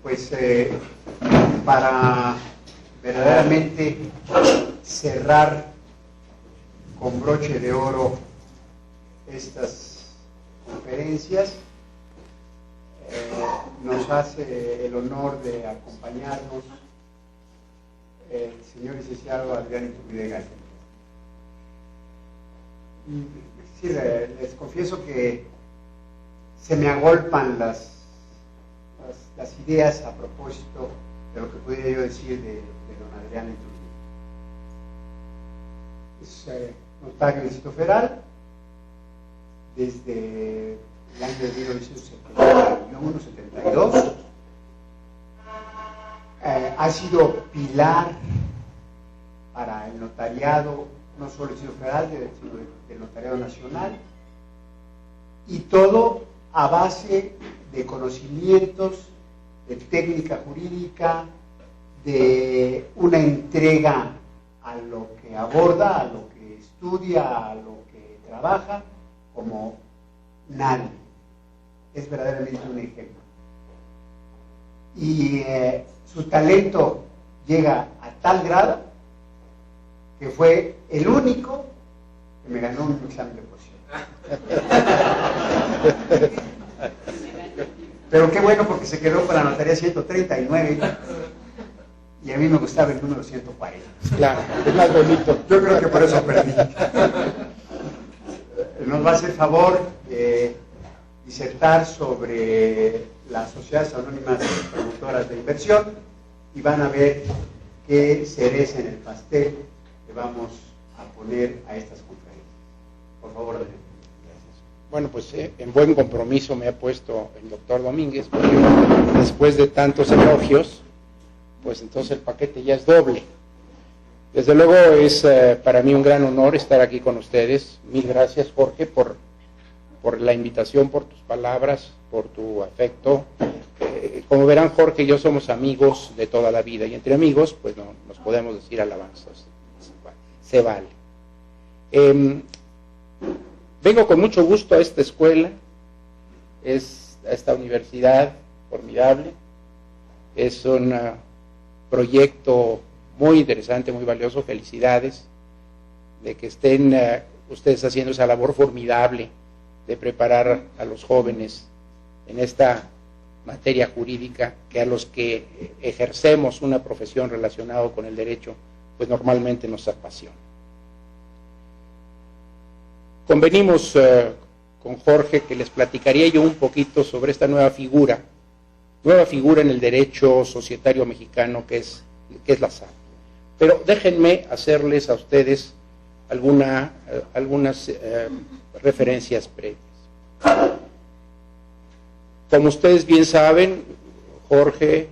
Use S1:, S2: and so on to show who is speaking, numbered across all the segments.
S1: pues para verdaderamente cerrar con broche de oro estas conferencias, nos hace el honor de acompañarnos el señor licenciado Adrián Iturbide Gallo. Sí, les confieso que se me agolpan las ideas a propósito de lo que podría yo decir de don Adrián Iturbide. Es notario del Distrito Federal desde el año de 1971-72. Ha sido pilar para el notariado, no solo del Distrito Federal, sino del notariado nacional, y todo a base de conocimientos, de técnica jurídica, de una entrega a lo que aborda, a lo que estudia, a lo que trabaja, como nadie. Es verdaderamente un ejemplo. Y su talento llega a tal grado que fue el único que me ganó un examen de poesía. Pero qué bueno, porque se quedó con la notaría 139 y a mí me gustaba el número 140.
S2: Claro, es más bonito.
S1: Yo creo que por eso perdí. Nos va a hacer favor de disertar sobre las sociedades anónimas promotoras de inversión y van a ver qué cereza en el pastel que vamos a poner a estas conferencias. Por favor, Adrián.
S2: Bueno, pues en buen compromiso me ha puesto el doctor Domínguez, porque después de tantos elogios, pues entonces el paquete ya es doble. Desde luego es para mí un gran honor estar aquí con ustedes. Mil gracias, Jorge, por la invitación, por tus palabras, por tu afecto. Como verán, Jorge y yo somos amigos de toda la vida, y entre amigos pues no nos podemos decir alabanzas, se vale. Vengo con mucho gusto a esta escuela, a esta universidad formidable. Es un proyecto muy interesante, muy valioso. Felicidades de que estén ustedes haciendo esa labor formidable de preparar a los jóvenes en esta materia jurídica, que a los que ejercemos una profesión relacionada con el derecho, pues normalmente nos apasiona. Convenimos con Jorge que les platicaría yo un poquito sobre esta nueva figura en el derecho societario mexicano que es la SAT. Pero déjenme hacerles a ustedes algunas referencias previas. Como ustedes bien saben, Jorge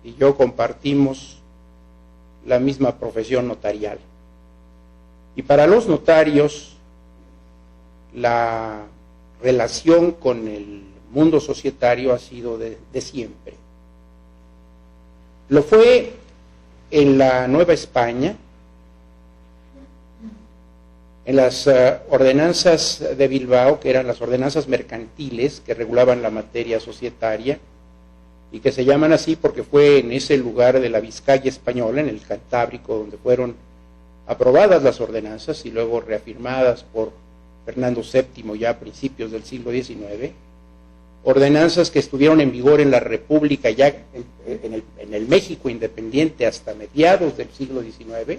S2: y yo compartimos la misma profesión notarial. Y para los notarios, la relación con el mundo societario ha sido de siempre. Lo fue en la Nueva España, en las ordenanzas de Bilbao, que eran las ordenanzas mercantiles que regulaban la materia societaria, y que se llaman así porque fue en ese lugar de la Vizcaya española, en el Cantábrico, donde fueron aprobadas las ordenanzas y luego reafirmadas por Fernando VII ya a principios del siglo XIX, ordenanzas que estuvieron en vigor en la República ya en el México independiente hasta mediados del siglo XIX.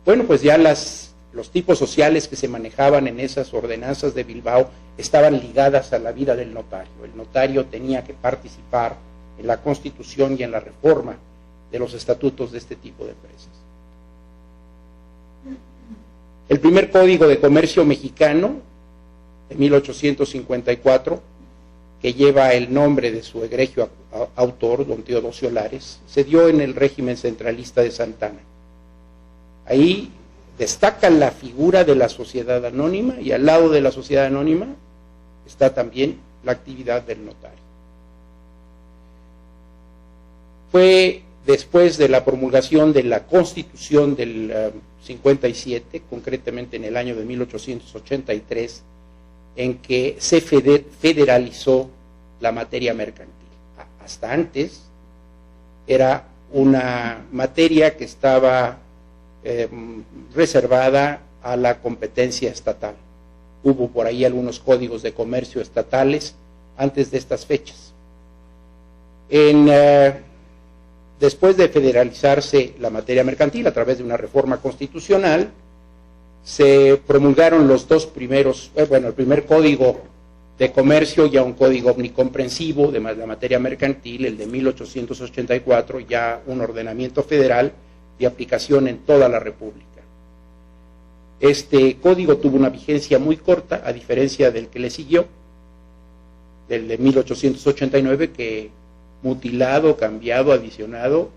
S2: Bueno, pues ya los tipos sociales que se manejaban en esas ordenanzas de Bilbao estaban ligadas a la vida del notario. El notario tenía que participar en la constitución y en la reforma de los estatutos de este tipo de empresas. El primer Código de Comercio mexicano, de 1854, que lleva el nombre de su egregio autor, don Teodosio Lares, se dio en el régimen centralista de Santana. Ahí destaca la figura de la sociedad anónima, y al lado de la sociedad anónima está también la actividad del notario. Fue después de la promulgación de la Constitución del 57, concretamente en el año de 1883, en que se federalizó la materia mercantil. Hasta antes era una materia que estaba reservada a la competencia estatal. Hubo por ahí algunos códigos de comercio estatales antes de estas fechas. Después de federalizarse la materia mercantil a través de una reforma constitucional, se promulgaron los dos primeros, el primer código de comercio, ya un código omnicomprensivo de la materia mercantil, el de 1884, ya un ordenamiento federal de aplicación en toda la República. Este código tuvo una vigencia muy corta, a diferencia del que le siguió, del de 1889, que mutilado, cambiado, adicionado,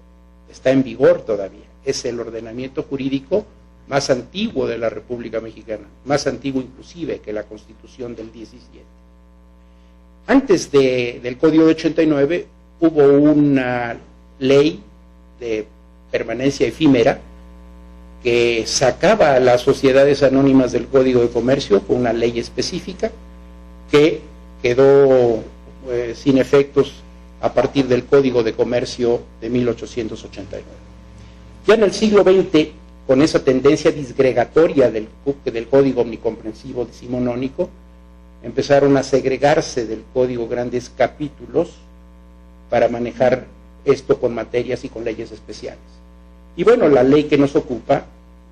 S2: está en vigor todavía. Es el ordenamiento jurídico más antiguo de la República Mexicana, más antiguo inclusive que la Constitución del 17. Antes del Código de 89 hubo una ley de permanencia efímera que sacaba a las sociedades anónimas del Código de Comercio, fue una ley específica que quedó sin efectos a partir del Código de Comercio de 1889. Ya en el siglo XX, con esa tendencia disgregatoria del Código Omnicomprensivo decimonónico, empezaron a segregarse del Código grandes capítulos para manejar esto con materias y con leyes especiales. Y bueno, la ley que nos ocupa,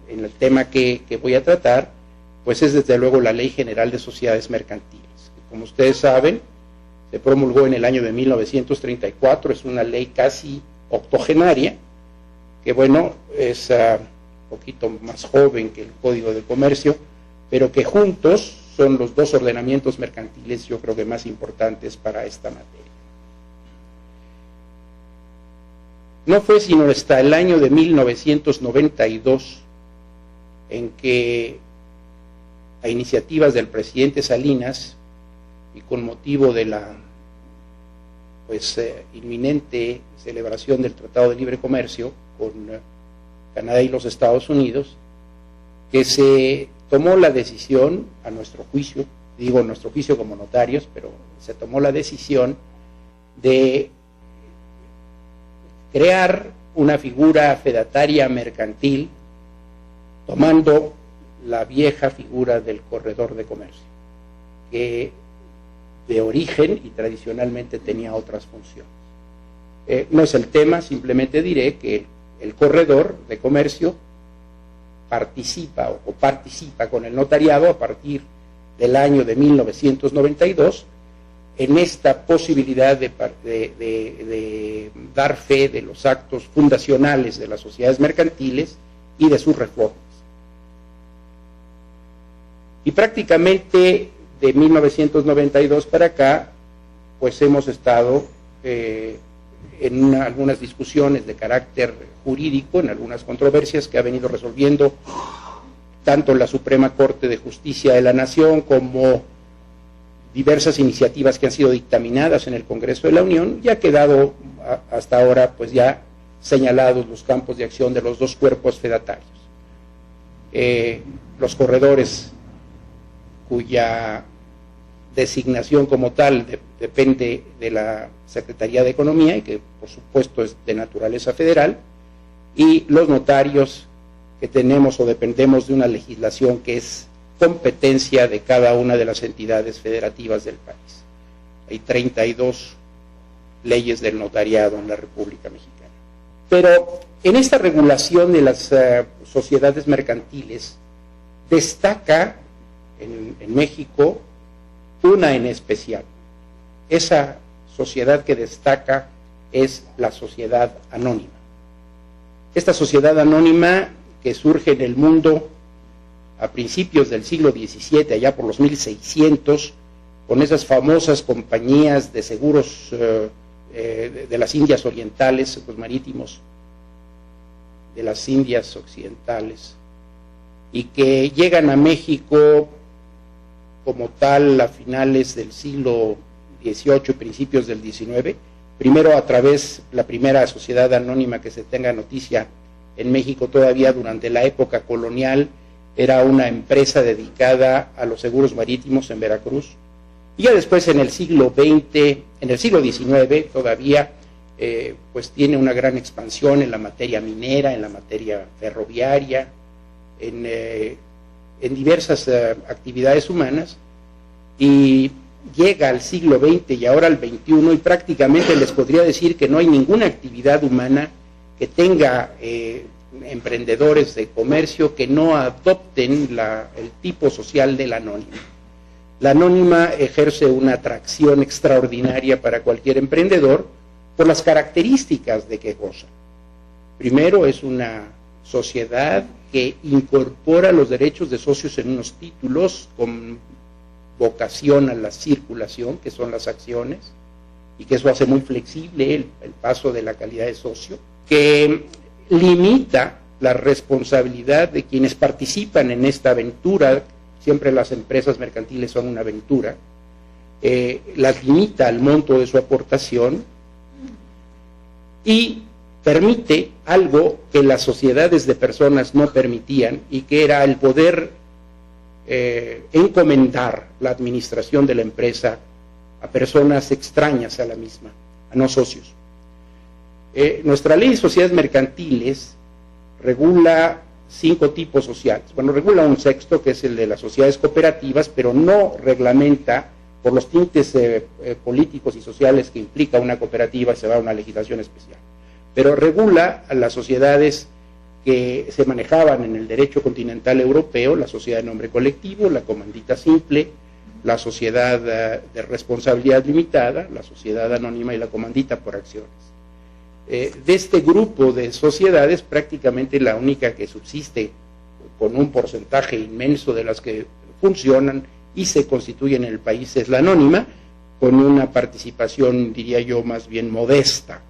S2: en el tema que voy a tratar, pues es desde luego la Ley General de Sociedades Mercantiles, que como ustedes saben, se promulgó en el año de 1934, es una ley casi octogenaria, que bueno, es un poquito más joven que el Código de Comercio, pero que juntos son los dos ordenamientos mercantiles, yo creo que más importantes para esta materia. No fue sino hasta el año de 1992 en que, a iniciativas del presidente Salinas y con motivo de la inminente celebración del Tratado de Libre Comercio con Canadá y los Estados Unidos, que se tomó la decisión, a nuestro juicio, digo nuestro juicio como notarios, pero se tomó la decisión de crear una figura fedataria mercantil tomando la vieja figura del corredor de comercio, que de origen y tradicionalmente tenía otras funciones. No es el tema, simplemente diré que el corredor de comercio participa o coparticipa con el notariado a partir del año de 1992 en esta posibilidad de dar fe de los actos fundacionales de las sociedades mercantiles y de sus reformas. Y prácticamente de 1992 para acá, pues hemos estado en algunas discusiones de carácter jurídico, en algunas controversias que ha venido resolviendo tanto la Suprema Corte de Justicia de la Nación como diversas iniciativas que han sido dictaminadas en el Congreso de la Unión, y ha quedado hasta ahora pues ya señalados los campos de acción de los dos cuerpos fedatarios. Los corredores, cuya designación como tal depende de la Secretaría de Economía y que por supuesto es de naturaleza federal, y los notarios, que tenemos o dependemos de una legislación que es competencia de cada una de las entidades federativas del país. Hay 32 leyes del notariado en la República Mexicana. Pero en esta regulación de las sociedades mercantiles destaca en México una en especial. Esa sociedad que destaca es la sociedad anónima. Esta sociedad anónima que surge en el mundo a principios del siglo XVII, allá por los 1600, con esas famosas compañías de seguros de las Indias Orientales, seguros marítimos de las Indias Occidentales, y que llegan a México como tal a finales del siglo XVIII y principios del XIX, primero a través, la primera sociedad anónima que se tenga noticia en México todavía durante la época colonial, era una empresa dedicada a los seguros marítimos en Veracruz, y ya después en el siglo XX, en el siglo XIX todavía, pues tiene una gran expansión en la materia minera, en la materia ferroviaria, en diversas actividades humanas, y llega al siglo XX y ahora al XXI, y prácticamente les podría decir que no hay ninguna actividad humana que tenga emprendedores de comercio que no adopten el tipo social de la anónima. La anónima ejerce una atracción extraordinaria para cualquier emprendedor por las características de que goza. Primero, es una sociedad que incorpora los derechos de socios en unos títulos con vocación a la circulación, que son las acciones, y que eso hace muy flexible el paso de la calidad de socio, que limita la responsabilidad de quienes participan en esta aventura. Siempre las empresas mercantiles son una aventura, las limita al monto de su aportación y permite algo que las sociedades de personas no permitían, y que era el poder encomendar la administración de la empresa a personas extrañas a la misma, a no socios. Nuestra ley de sociedades mercantiles regula 5 tipos sociales. Bueno, regula un sexto, que es el de las sociedades cooperativas, pero no reglamenta, por los tintes políticos y sociales que implica una cooperativa, se va a una legislación especial. Pero regula a las sociedades que se manejaban en el derecho continental europeo: la sociedad de nombre colectivo, la comandita simple, la sociedad de responsabilidad limitada, la sociedad anónima y la comandita por acciones. De este grupo de sociedades, prácticamente la única que subsiste con un porcentaje inmenso de las que funcionan y se constituyen en el país es la anónima, con una participación, diría yo, más bien modesta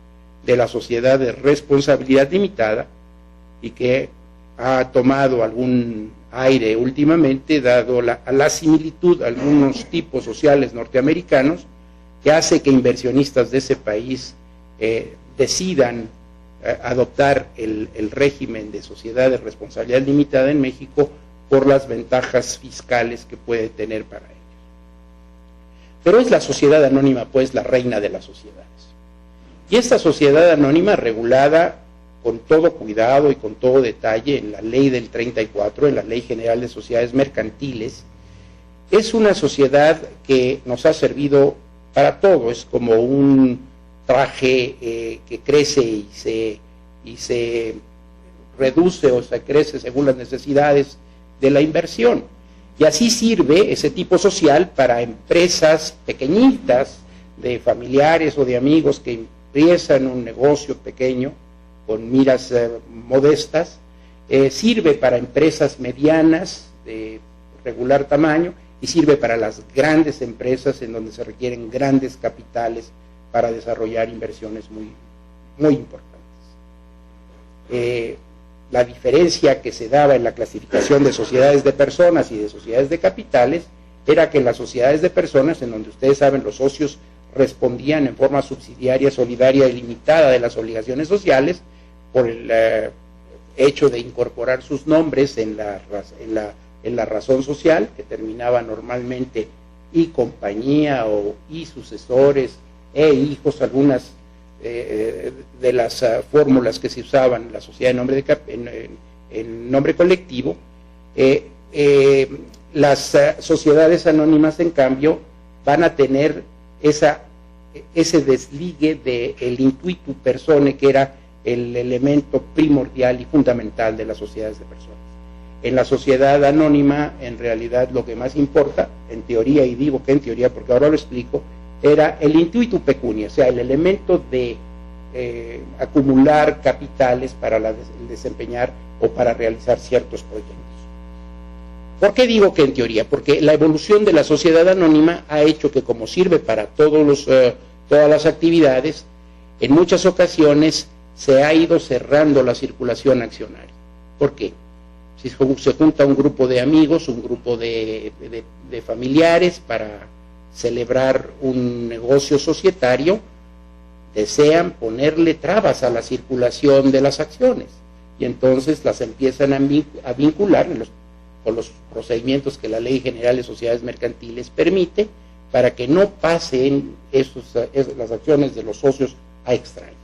S2: de la sociedad de responsabilidad limitada, y que ha tomado algún aire últimamente, dado a la similitud a algunos tipos sociales norteamericanos, que hace que inversionistas de ese país decidan adoptar el régimen de sociedad de responsabilidad limitada en México por las ventajas fiscales que puede tener para ellos. Pero es la sociedad anónima, pues, la reina de las sociedades. Y esta sociedad anónima, regulada con todo cuidado y con todo detalle en la ley del 34, en la Ley General de Sociedades Mercantiles, es una sociedad que nos ha servido para todo. Es como un traje que crece y se reduce o se crece según las necesidades de la inversión. Y así sirve ese tipo social para empresas pequeñitas, de familiares o de amigos que empiezan un negocio pequeño con miras modestas, sirve para empresas medianas de regular tamaño, y sirve para las grandes empresas en donde se requieren grandes capitales para desarrollar inversiones muy, muy importantes. La diferencia que se daba en la clasificación de sociedades de personas y de sociedades de capitales era que en las sociedades de personas, en donde ustedes saben los socios respondían en forma subsidiaria, solidaria y limitada de las obligaciones sociales, por el hecho de incorporar sus nombres en la razón social, que terminaba normalmente y compañía o y sucesores e hijos, algunas de las fórmulas que se usaban en la sociedad en nombre colectivo. Las sociedades anónimas, en cambio, van a tener ese desligue del intuitu personae, que era el elemento primordial y fundamental de las sociedades de personas. En la sociedad anónima, en realidad, lo que más importa, en teoría, y digo que en teoría porque ahora lo explico, era el intuitu pecunia, o sea, el elemento de acumular capitales para desempeñar o para realizar ciertos proyectos. ¿Por qué digo que en teoría? Porque la evolución de la sociedad anónima ha hecho que, como sirve para todas las actividades, en muchas ocasiones se ha ido cerrando la circulación accionaria. ¿Por qué? Si se junta un grupo de amigos, un grupo de familiares para celebrar un negocio societario, desean ponerle trabas a la circulación de las acciones, y entonces las empiezan a vincular con los procedimientos que la Ley General de Sociedades Mercantiles permite, para que no pasen las acciones de los socios a extraños.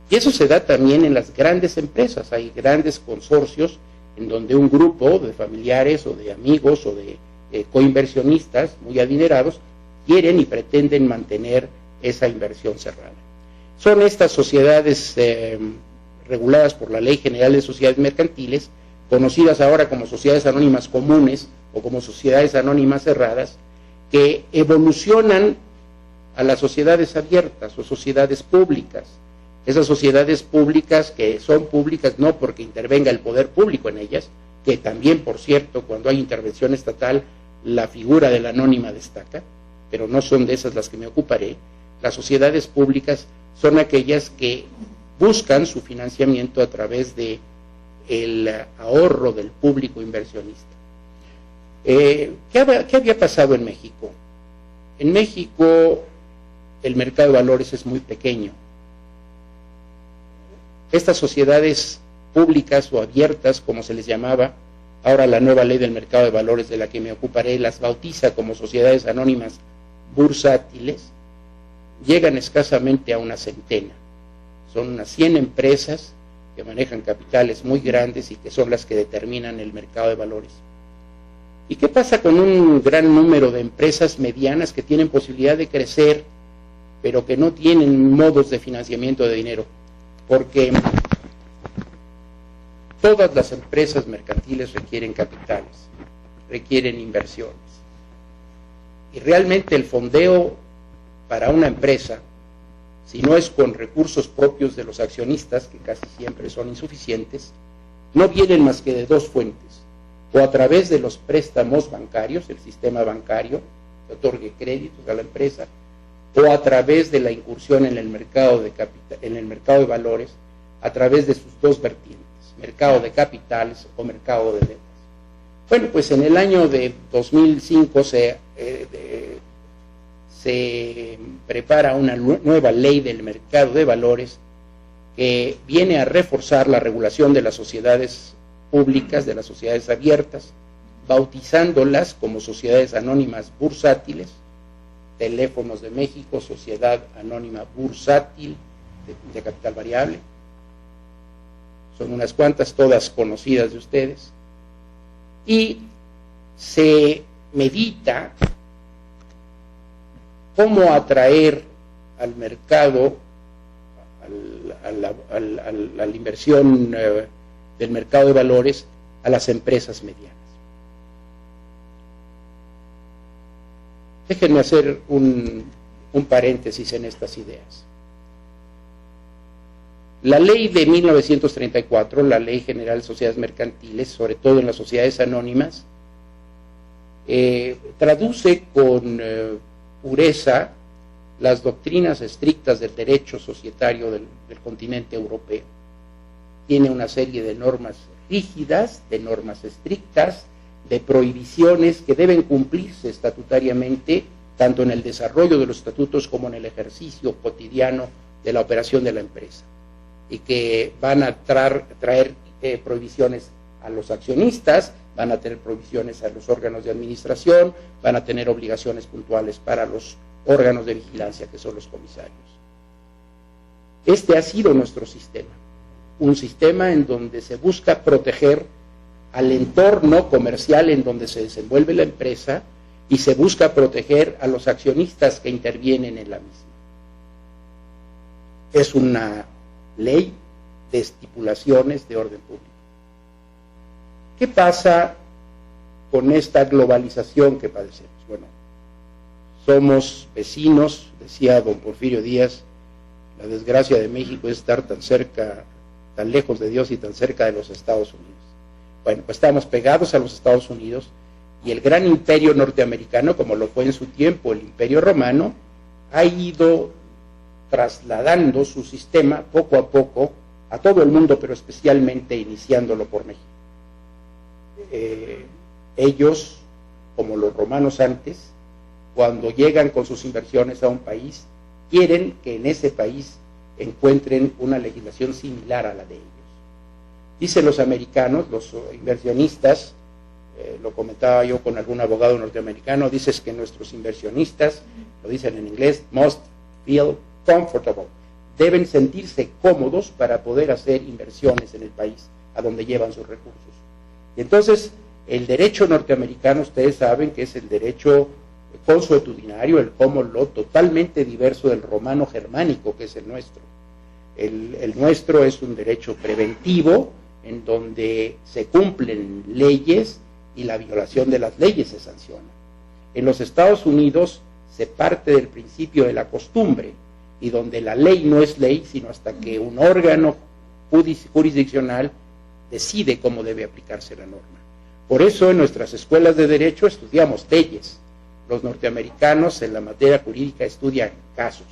S2: Y eso se da también en las grandes empresas. Hay grandes consorcios en donde un grupo de familiares o de amigos o de coinversionistas muy adinerados quieren y pretenden mantener esa inversión cerrada. Son estas sociedades reguladas por la Ley General de Sociedades Mercantiles, conocidas ahora como sociedades anónimas comunes o como sociedades anónimas cerradas, que evolucionan a las sociedades abiertas o sociedades públicas. Esas sociedades públicas que son públicas no porque intervenga el poder público en ellas, que también, por cierto, cuando hay intervención estatal, la figura de la anónima destaca, pero no son de esas las que me ocuparé. Las sociedades públicas son aquellas que buscan su financiamiento a través de el ahorro del público inversionista. ¿Qué había pasado en México? En México el mercado de valores es muy pequeño. Estas sociedades públicas o abiertas, como se les llamaba, ahora la nueva ley del mercado de valores de la que me ocuparé las bautiza como sociedades anónimas bursátiles, llegan escasamente a una centena. Son unas 100 empresas que manejan capitales muy grandes y que son las que determinan el mercado de valores. ¿Y qué pasa con un gran número de empresas medianas que tienen posibilidad de crecer, pero que no tienen modos de financiamiento de dinero? Porque todas las empresas mercantiles requieren capitales, requieren inversiones. Y realmente el fondeo para una empresa, si no es con recursos propios de los accionistas, que casi siempre son insuficientes, no vienen más que de dos fuentes: o a través de los préstamos bancarios, el sistema bancario que otorgue créditos a la empresa, o a través de la incursión en el mercado de valores, a través de sus dos vertientes, mercado de capitales o mercado de ventas. Bueno, pues en el año de 2005 se prepara una nueva ley del mercado de valores que viene a reforzar la regulación de las sociedades públicas, de las sociedades abiertas, bautizándolas como sociedades anónimas bursátiles. Teléfonos de México, Sociedad Anónima Bursátil de capital variable. Son unas cuantas, todas conocidas de ustedes. Y se medita cómo atraer al mercado, a la inversión del mercado de valores, a las empresas medianas. Déjenme hacer un paréntesis en estas ideas. La ley de 1934, la Ley General de Sociedades Mercantiles, sobre todo en las sociedades anónimas, traduce con pureza las doctrinas estrictas del derecho societario del continente europeo. Tiene una serie de normas rígidas, de normas estrictas, de prohibiciones que deben cumplirse estatutariamente, tanto en el desarrollo de los estatutos como en el ejercicio cotidiano de la operación de la empresa, y que van a traer prohibiciones a los accionistas, van a tener prohibiciones a los órganos de administración, van a tener obligaciones puntuales para los órganos de vigilancia, que son los comisarios. Este ha sido nuestro sistema, un sistema en donde se busca proteger al entorno comercial en donde se desenvuelve la empresa y se busca proteger a los accionistas que intervienen en la misma. Es una ley de estipulaciones de orden público. ¿Qué pasa con esta globalización que padecemos? Bueno, somos vecinos, decía don Porfirio Díaz, la desgracia de México es estar tan cerca, tan lejos de Dios y tan cerca de los Estados Unidos. Bueno, pues estamos pegados a los Estados Unidos, y el gran imperio norteamericano, como lo fue en su tiempo el imperio romano, ha ido trasladando su sistema poco a poco a todo el mundo, pero especialmente iniciándolo por México. Ellos, como los romanos antes, cuando llegan con sus inversiones a un país, quieren que en ese país encuentren una legislación similar a la de ellos. Dicen los americanos, los inversionistas, lo comentaba yo con algún abogado norteamericano, dices que nuestros inversionistas, lo dicen en inglés, must feel comfortable, deben sentirse cómodos para poder hacer inversiones en el país, a donde llevan sus recursos. Y entonces, el derecho norteamericano, ustedes saben que es el derecho consuetudinario, el common law, totalmente diverso del romano germánico, que es el nuestro. El nuestro es un derecho preventivo, en donde se cumplen leyes y la violación de las leyes se sanciona. En los Estados Unidos se parte del principio de la costumbre, y donde la ley no es ley, sino hasta que un órgano jurisdiccional decide cómo debe aplicarse la norma. Por eso en nuestras escuelas de derecho estudiamos leyes. Los norteamericanos en la materia jurídica estudian casos.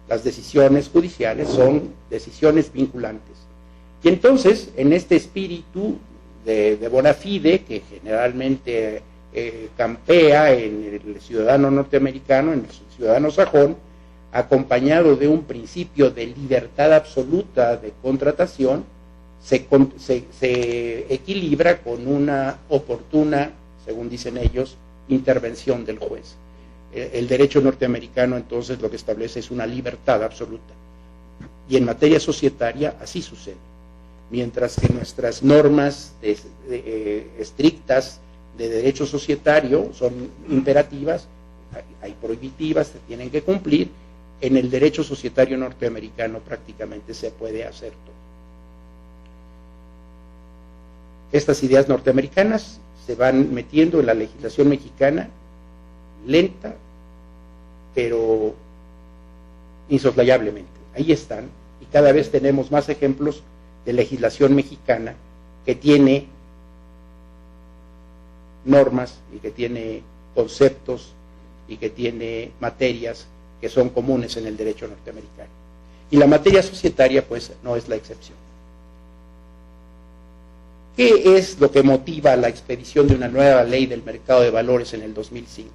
S2: Las decisiones judiciales son decisiones vinculantes. Y entonces, en este espíritu de bona fide, que generalmente campea en el ciudadano norteamericano, en el ciudadano sajón, acompañado de un principio de libertad absoluta de contratación, se equilibra con una oportuna, según dicen ellos, intervención del juez. El derecho norteamericano entonces lo que establece es una libertad absoluta. Y en materia societaria así sucede. Mientras que nuestras normas estrictas de derecho societario son imperativas, hay prohibitivas, se tienen que cumplir, en el derecho societario norteamericano prácticamente se puede hacer todo. Estas ideas norteamericanas se van metiendo en la legislación mexicana, lenta, pero insoslayablemente. Ahí están, y cada vez tenemos más ejemplos de legislación mexicana que tiene normas y que tiene conceptos y que tiene materias que son comunes en el derecho norteamericano. Y la materia societaria, pues, no es la excepción. ¿Qué es lo que motiva la expedición de una nueva ley del mercado de valores en el 2005?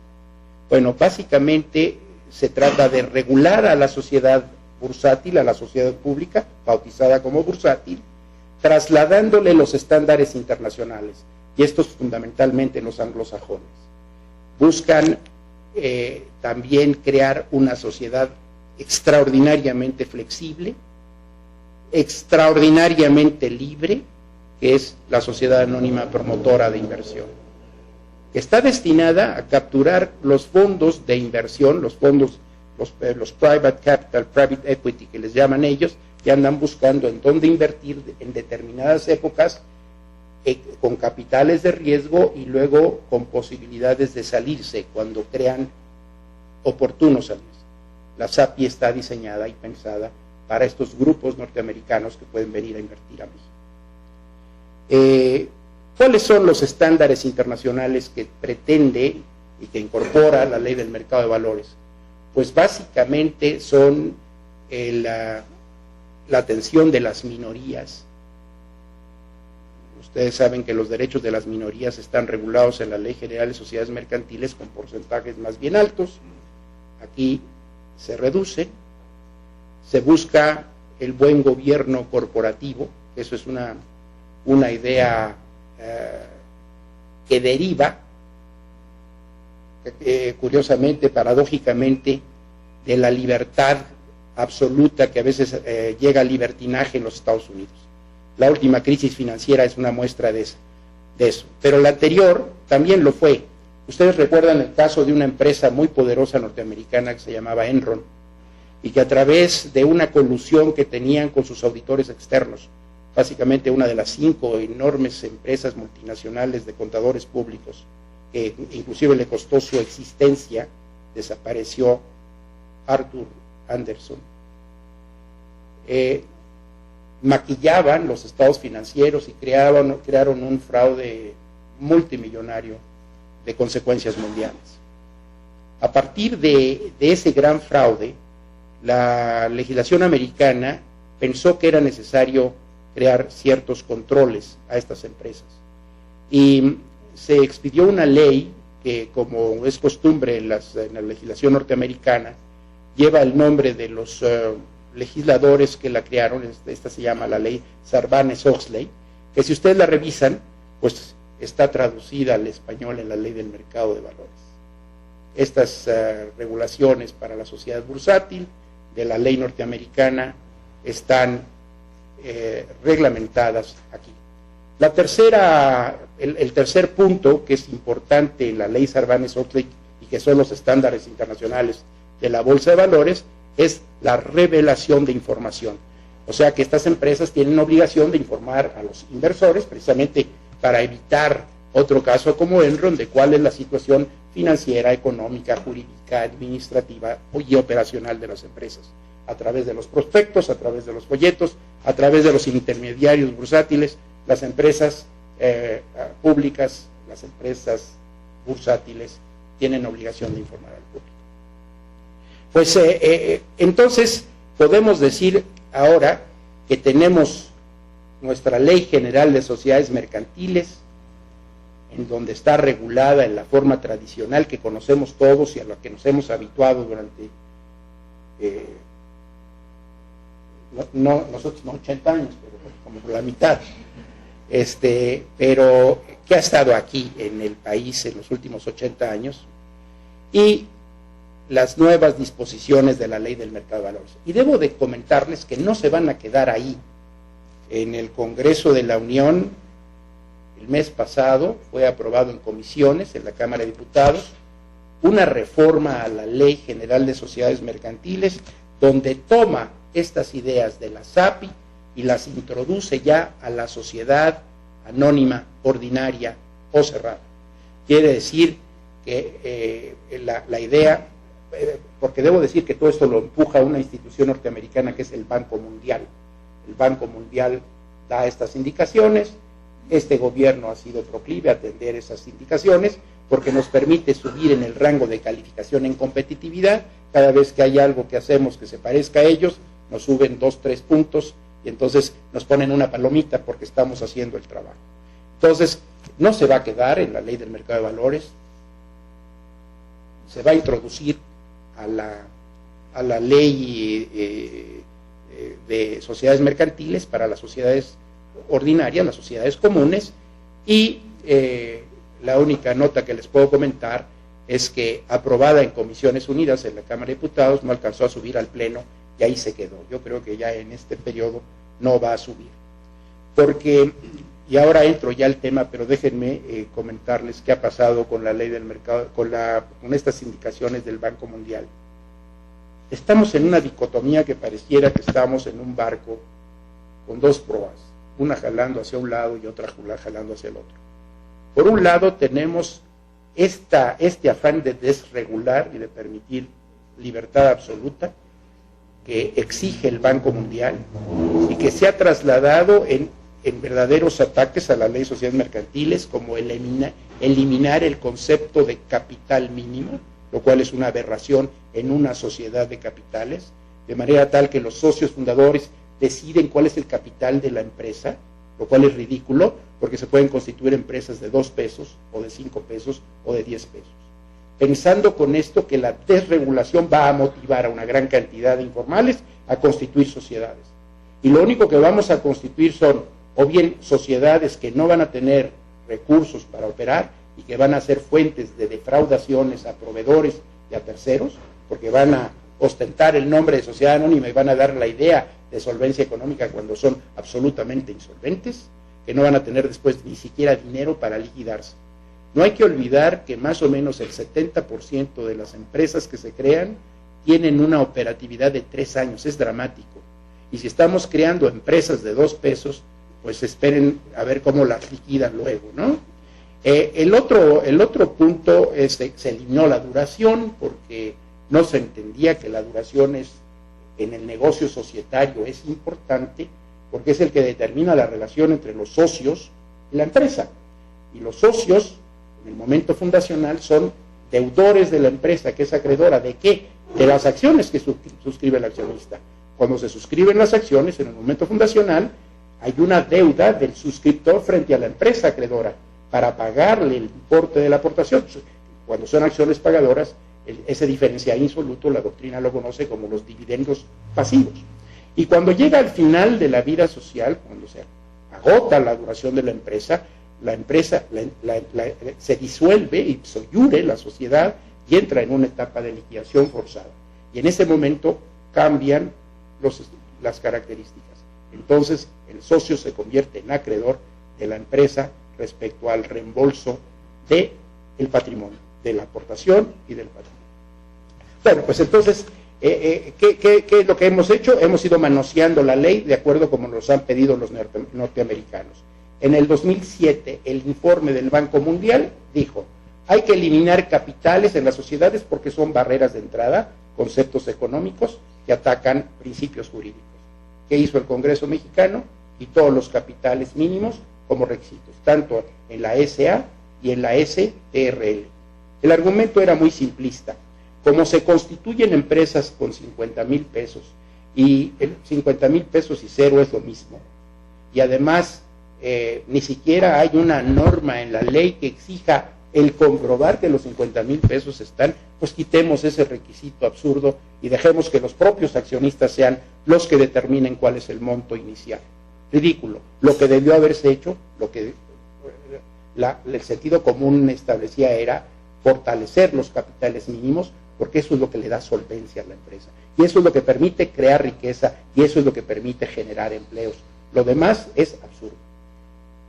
S2: Bueno, básicamente se trata de regular a la sociedad bursátil, a la sociedad pública, bautizada como bursátil, trasladándole los estándares internacionales, y estos fundamentalmente los anglosajones. Buscan también crear una sociedad extraordinariamente flexible, extraordinariamente libre, que es la sociedad anónima promotora de inversión, que está destinada a capturar los fondos de inversión, los fondos, los private capital, private equity, que les llaman ellos, que andan buscando en dónde invertir en determinadas épocas, con capitales de riesgo y luego con posibilidades de salirse cuando crean oportunos salirse. La SAPI está diseñada y pensada para estos grupos norteamericanos que pueden venir a invertir a México. ¿Cuáles son los estándares internacionales que pretende y que incorpora la ley del mercado de valores? Pues básicamente son la atención de las minorías. Ustedes saben que los derechos de las minorías están regulados en la Ley General de Sociedades Mercantiles con porcentajes más bien altos. Aquí se reduce, se busca el buen gobierno corporativo, eso es una idea que deriva, curiosamente, paradójicamente, de la libertad absoluta que a veces llega al libertinaje en los Estados Unidos. La última crisis financiera es una muestra de eso. Pero la anterior también lo fue. Ustedes recuerdan el caso de una empresa muy poderosa norteamericana que se llamaba Enron, y que a través de una colusión que tenían con sus auditores externos, básicamente una de las 5 enormes empresas multinacionales de contadores públicos, que inclusive le costó su existencia, desapareció Arthur Andersen, maquillaban los estados financieros y crearon un fraude multimillonario de consecuencias mundiales. A partir de ese gran fraude, la legislación americana pensó que era necesario crear ciertos controles a estas empresas. Y se expidió una ley que, como es costumbre en la legislación norteamericana, lleva el nombre de los legisladores que la crearon. Esta se llama la ley Sarbanes-Oxley, que si ustedes la revisan, pues está traducida al español en la ley del mercado de valores. Estas regulaciones para la sociedad bursátil de la ley norteamericana están reglamentadas aquí. El tercer punto, que es importante en la ley Sarbanes-Oxley y que son los estándares internacionales de la Bolsa de Valores, es la revelación de información. O sea que estas empresas tienen obligación de informar a los inversores, precisamente para evitar otro caso como Enron, de cuál es la situación financiera, económica, jurídica, administrativa y operacional de las empresas, a través de los prospectos, a través de los folletos, a través de los intermediarios bursátiles. Las empresas públicas, las empresas bursátiles tienen obligación de informar al público. Pues entonces podemos decir ahora que tenemos nuestra Ley General de Sociedades Mercantiles, en donde está regulada en la forma tradicional que conocemos todos y a la que nos hemos habituado durante, nosotros no 80 años, pero como por la mitad, pero que ha estado aquí en el país en los últimos 80 años, y las nuevas disposiciones de la Ley del Mercado de Valores. Y debo de comentarles que no se van a quedar ahí. En el Congreso de la Unión, el mes pasado, fue aprobado en comisiones, en la Cámara de Diputados, una reforma a la Ley General de Sociedades Mercantiles, donde toma estas ideas de la SAPI y las introduce ya a la sociedad anónima, ordinaria o cerrada. Quiere decir que la idea, porque debo decir que todo esto lo empuja una institución norteamericana que es el Banco Mundial. El Banco Mundial da estas indicaciones. Este gobierno ha sido proclive a atender esas indicaciones porque nos permite subir en el rango de calificación en competitividad. Cada vez que hay algo que hacemos que se parezca a ellos, nos suben 2, 3 puntos y entonces nos ponen una palomita porque estamos haciendo el trabajo. Entonces, no se va a quedar en la Ley del Mercado de Valores, se va a introducir a la ley de sociedades mercantiles para las sociedades ordinarias, las sociedades comunes, y la única nota que les puedo comentar es que aprobada en Comisiones Unidas en la Cámara de Diputados no alcanzó a subir al Pleno y ahí se quedó. Yo creo que ya en este periodo no va a subir. Porque, y ahora entro ya al tema, pero déjenme comentarles qué ha pasado con la ley del mercado, con estas indicaciones del Banco Mundial. Estamos en una dicotomía que pareciera que estamos en un barco con dos proas, una jalando hacia un lado y otra jalando hacia el otro. Por un lado tenemos este afán de desregular y de permitir libertad absoluta que exige el Banco Mundial y que se ha trasladado en verdaderos ataques a la ley de sociedades mercantiles, como eliminar el concepto de capital mínimo, lo cual es una aberración en una sociedad de capitales, de manera tal que los socios fundadores deciden cuál es el capital de la empresa, lo cual es ridículo, porque se pueden constituir empresas de 2 pesos, o de 5 pesos, o de 10 pesos. Pensando con esto que la desregulación va a motivar a una gran cantidad de informales a constituir sociedades. Y lo único que vamos a constituir son, o bien sociedades que no van a tener recursos para operar y que van a ser fuentes de defraudaciones a proveedores y a terceros, porque van a ostentar el nombre de sociedad anónima y van a dar la idea de solvencia económica cuando son absolutamente insolventes, que no van a tener después ni siquiera dinero para liquidarse. No hay que olvidar que más o menos el 70% de las empresas que se crean tienen una operatividad de 3 años, es dramático. Y si estamos creando empresas de 2 pesos, pues esperen a ver cómo las liquidan luego, ¿no? El otro punto es que se eliminó la duración porque no se entendía que la duración en el negocio societario es importante porque es el que determina la relación entre los socios y la empresa. Y los socios, en el momento fundacional, son deudores de la empresa, que es acreedora. ¿De qué? De las acciones que suscribe el accionista. Cuando se suscriben las acciones, en el momento fundacional, hay una deuda del suscriptor frente a la empresa acreedora para pagarle el importe de la aportación. Cuando son acciones pagadoras, ese diferencial insoluto, la doctrina lo conoce como los dividendos pasivos. Y cuando llega al final de la vida social, cuando se agota la duración de la empresa se disuelve ipso iure la sociedad y entra en una etapa de liquidación forzada. Y en ese momento cambian las características. Entonces, el socio se convierte en acreedor de la empresa respecto al reembolso del patrimonio, de la aportación y del patrimonio. Bueno, pues entonces, ¿qué es lo que hemos hecho? Hemos ido manoseando la ley de acuerdo como nos han pedido los norteamericanos. En el 2007, el informe del Banco Mundial dijo: hay que eliminar capitales en las sociedades porque son barreras de entrada, conceptos económicos que atacan principios jurídicos. ¿Qué hizo el Congreso mexicano? Quitó los capitales mínimos como requisitos, tanto en la SA y en la STRL. El argumento era muy simplista. Como se constituyen empresas con 50,000 pesos, y 50,000 pesos y cero es lo mismo, y además ni siquiera hay una norma en la ley que exija el comprobar que los 50,000 pesos están, pues quitemos ese requisito absurdo y dejemos que los propios accionistas sean los que determinen cuál es el monto inicial. Ridículo. Lo que debió haberse hecho, lo que el sentido común establecía era fortalecer los capitales mínimos, porque eso es lo que le da solvencia a la empresa. Y eso es lo que permite crear riqueza, y eso es lo que permite generar empleos. Lo demás es absurdo.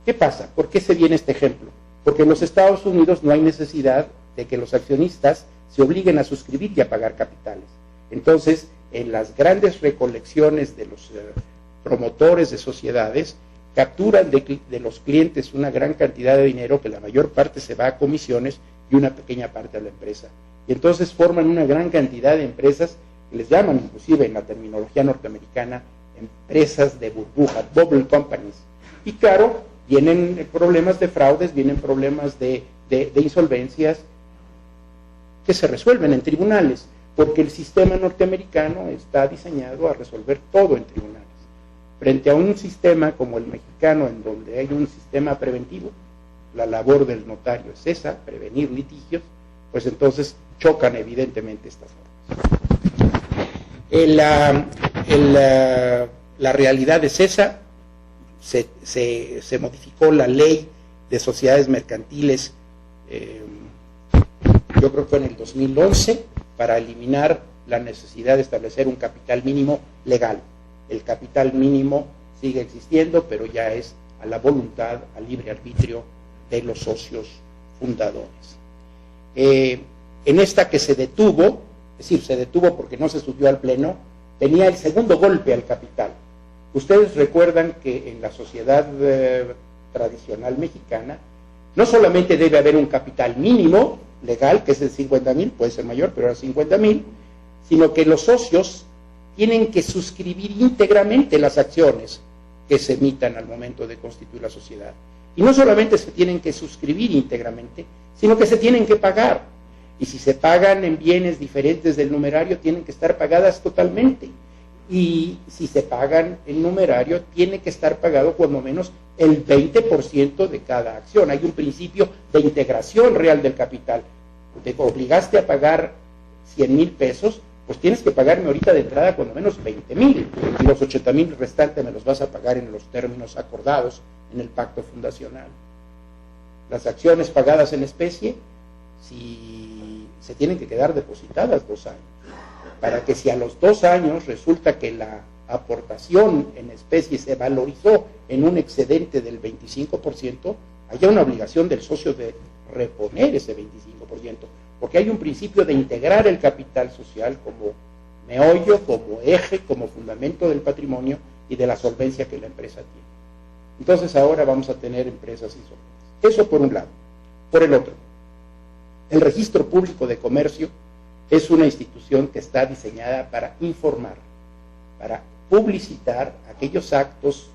S2: ¿Qué pasa? ¿Por qué se viene este ejemplo? Porque en los Estados Unidos no hay necesidad de que los accionistas se obliguen a suscribir y a pagar capitales. Entonces, en las grandes recolecciones de los promotores de sociedades, capturan de los clientes una gran cantidad de dinero, que la mayor parte se va a comisiones y una pequeña parte a la empresa. Y entonces forman una gran cantidad de empresas que les llaman, inclusive en la terminología norteamericana, empresas de burbuja, bubble companies. Y claro, vienen problemas de fraudes, vienen problemas de insolvencias que se resuelven en tribunales, porque el sistema norteamericano está diseñado a resolver todo en tribunales. Frente a un sistema como el mexicano, en donde hay un sistema preventivo, la labor del notario es esa, prevenir litigios, pues entonces chocan evidentemente estas normas. La realidad es esa. Se modificó la ley de sociedades mercantiles, yo creo que fue en el 2011, para eliminar la necesidad de establecer un capital mínimo legal. El capital mínimo sigue existiendo, pero ya es a la voluntad, al libre arbitrio de los socios fundadores. En esta que se detuvo, es decir, se detuvo porque no se subió al pleno, tenía el segundo golpe al capital. Ustedes recuerdan que en la sociedad tradicional mexicana no solamente debe haber un capital mínimo legal, que es de 50,000, puede ser mayor, pero era 50,000, sino que los socios tienen que suscribir íntegramente las acciones que se emitan al momento de constituir la sociedad. Y no solamente se tienen que suscribir íntegramente, sino que se tienen que pagar. Y si se pagan en bienes diferentes del numerario, tienen que estar pagadas totalmente. Y si se pagan en numerario, tiene que estar pagado cuando menos el 20% de cada acción. Hay un principio de integración real del capital. Te obligaste a pagar 100,000 pesos, pues tienes que pagarme ahorita de entrada cuando menos 20,000, y los 80,000 restantes me los vas a pagar en los términos acordados en el pacto fundacional. Las acciones pagadas en especie, si se tienen que quedar depositadas 2 años, para que si a los 2 años resulta que la aportación en especie se valorizó en un excedente del 25%, haya una obligación del socio de reponer ese 25%, porque hay un principio de integrar el capital social como meollo, como eje, como fundamento del patrimonio y de la solvencia que la empresa tiene. Entonces ahora vamos a tener empresas insolventes. Eso por un lado. Por el otro, el Registro Público de Comercio es una institución que está diseñada para informar, para publicitar aquellos actos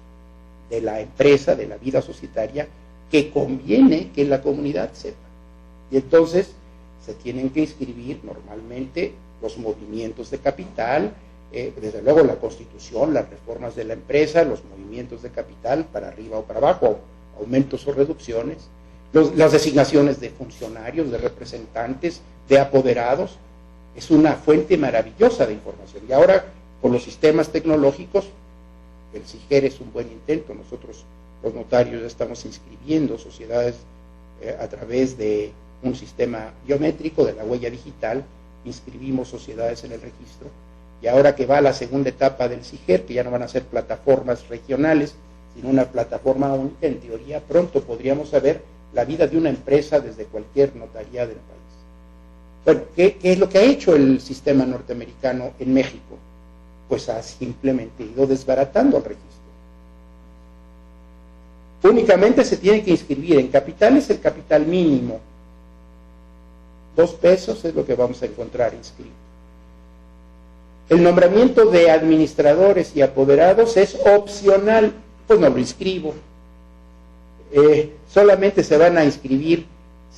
S2: de la empresa, de la vida societaria, que conviene que la comunidad sepa. Y entonces se tienen que inscribir normalmente los movimientos de capital, desde luego la constitución, las reformas de la empresa, los movimientos de capital para arriba o para abajo, aumentos o reducciones, las designaciones de funcionarios, de representantes, de apoderados. Es una fuente maravillosa de información. Y ahora, con los sistemas tecnológicos, el SIGER es un buen intento. Nosotros, los notarios, estamos inscribiendo sociedades a través de un sistema biométrico de la huella digital, inscribimos sociedades en el registro, y ahora que va a la segunda etapa del SIGER, que ya no van a ser plataformas regionales, sino una plataforma única, en teoría pronto podríamos saber la vida de una empresa desde cualquier notaría del país. Bueno, ¿qué es lo que ha hecho el sistema norteamericano en México? Pues ha simplemente ido desbaratando el registro. Únicamente se tiene que inscribir en capitales el capital mínimo. 2 pesos es lo que vamos a encontrar inscrito. El nombramiento de administradores y apoderados es opcional, pues no lo inscribo. Solamente se van a inscribir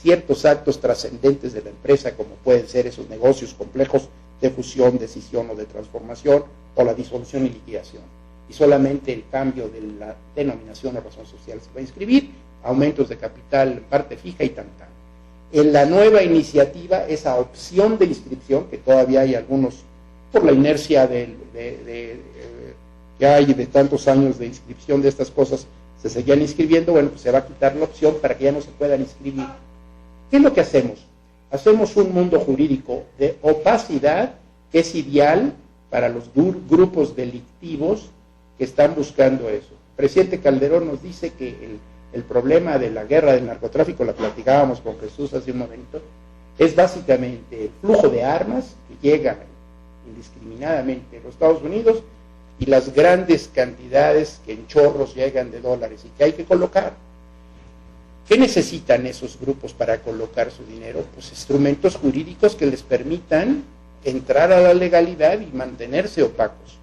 S2: ciertos actos trascendentes de la empresa, como pueden ser esos negocios complejos de fusión, de escisión o de transformación, o la disolución y liquidación. Y solamente el cambio de la denominación o razón social se va a inscribir, aumentos de capital en parte fija y tan. En la nueva iniciativa, esa opción de inscripción, que todavía hay algunos, por la inercia que hay de tantos años de inscripción de estas cosas, se seguían inscribiendo, bueno, pues se va a quitar la opción para que ya no se puedan inscribir. ¿Qué es lo que hacemos? Hacemos un mundo jurídico de opacidad que es ideal para los grupos delictivos que están buscando eso. El presidente Calderón nos dice que el problema de la guerra del narcotráfico, la platicábamos con Jesús hace un momento, es básicamente el flujo de armas que llega indiscriminadamente a los Estados Unidos y las grandes cantidades que en chorros llegan de dólares y que hay que colocar. ¿Qué necesitan esos grupos para colocar su dinero? Pues instrumentos jurídicos que les permitan entrar a la legalidad y mantenerse opacos.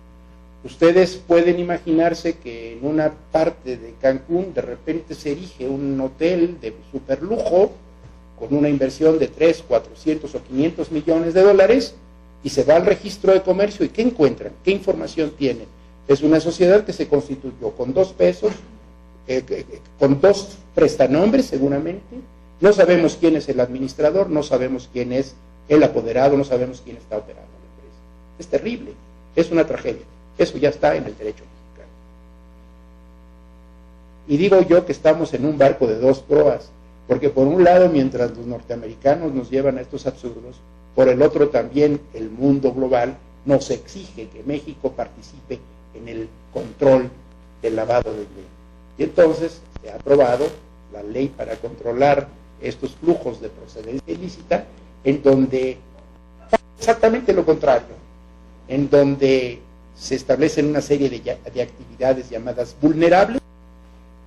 S2: Ustedes pueden imaginarse que en una parte de Cancún de repente se erige un hotel de superlujo con una inversión de 300, 400 o 500 millones de dólares y se va al registro de comercio y ¿qué encuentran? ¿Qué información tienen? Es una sociedad que se constituyó con 2 pesos, con 2 prestanombres seguramente, no sabemos quién es el administrador, no sabemos quién es el apoderado, no sabemos quién está operando la empresa. Es terrible, es una tragedia. Eso ya está en el derecho mexicano. Y digo yo que estamos en un barco de 2 proas, porque por un lado, mientras los norteamericanos nos llevan a estos absurdos, por el otro también el mundo global nos exige que México participe en el control del lavado de dinero. Y entonces se ha aprobado la ley para controlar estos flujos de procedencia ilícita, en donde exactamente lo contrario, en donde se establecen una serie de actividades llamadas vulnerables,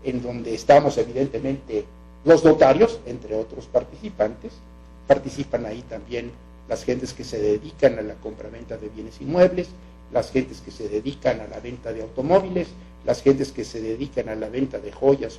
S2: en donde estamos evidentemente los notarios, entre otros participantes, participan ahí también las gentes que se dedican a la compraventa de bienes inmuebles, las gentes que se dedican a la venta de automóviles, las gentes que se dedican a la venta de joyas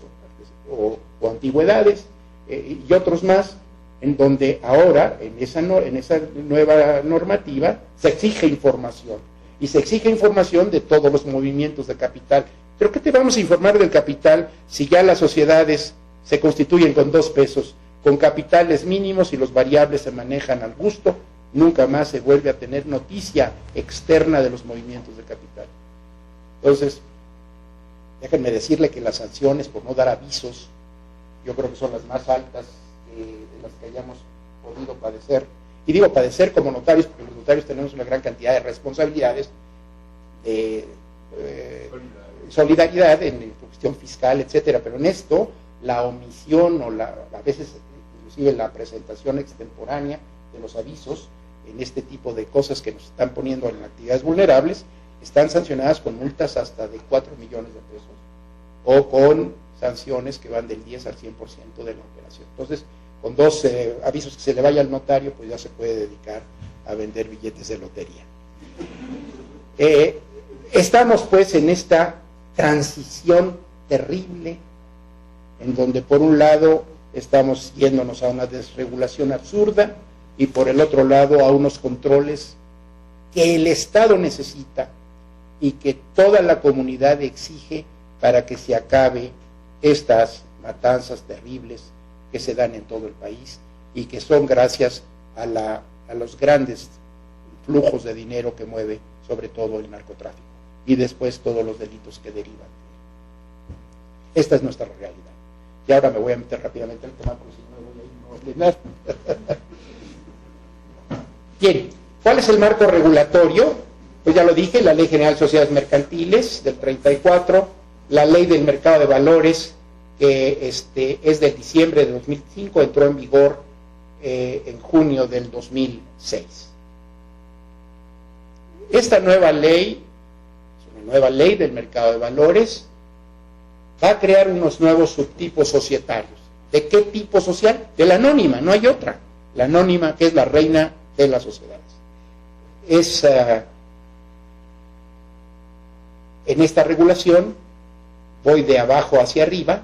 S2: o antigüedades, y otros más, en donde ahora, en esa nueva normativa, se exige información. Y se exige información de todos los movimientos de capital. ¿Pero qué te vamos a informar del capital si ya las sociedades se constituyen con 2 pesos, con capitales mínimos y los variables se manejan al gusto? Nunca más se vuelve a tener noticia externa de los movimientos de capital. Entonces, déjenme decirle que las sanciones por no dar avisos, yo creo que son las más altas de las que hayamos podido padecer. Y digo padecer como notarios, porque los notarios tenemos una gran cantidad de responsabilidades, de solidaridad en cuestión fiscal, etcétera. Pero en esto, la omisión o a veces inclusive la presentación extemporánea de los avisos en este tipo de cosas que nos están poniendo en actividades vulnerables, están sancionadas con multas hasta de 4 millones de pesos o con sanciones que van del 10 al 100% de la operación. Entonces, con 2 avisos que se le vaya al notario, pues ya se puede dedicar a vender billetes de lotería. Estamos pues en esta transición terrible, en donde por un lado estamos yéndonos a una desregulación absurda y por el otro lado a unos controles que el Estado necesita y que toda la comunidad exige para que se acabe estas matanzas terribles que se dan en todo el país y que son gracias a los grandes flujos de dinero que mueve sobre todo el narcotráfico y después todos los delitos que derivan. Esta es nuestra realidad. Y ahora me voy a meter rápidamente al tema porque si no voy a ir a ordenar. Bien, ¿cuál es el marco regulatorio? Pues ya lo dije, la Ley General de Sociedades Mercantiles del 34, la Ley del Mercado de Valores, que es de diciembre de 2005, entró en vigor en junio del 2006. Esta nueva ley, es una nueva ley del mercado de valores, va a crear unos nuevos subtipos societarios. ¿De qué tipo social? De la anónima, no hay otra. La anónima, que es la reina de las sociedades. En esta regulación, voy de abajo hacia arriba.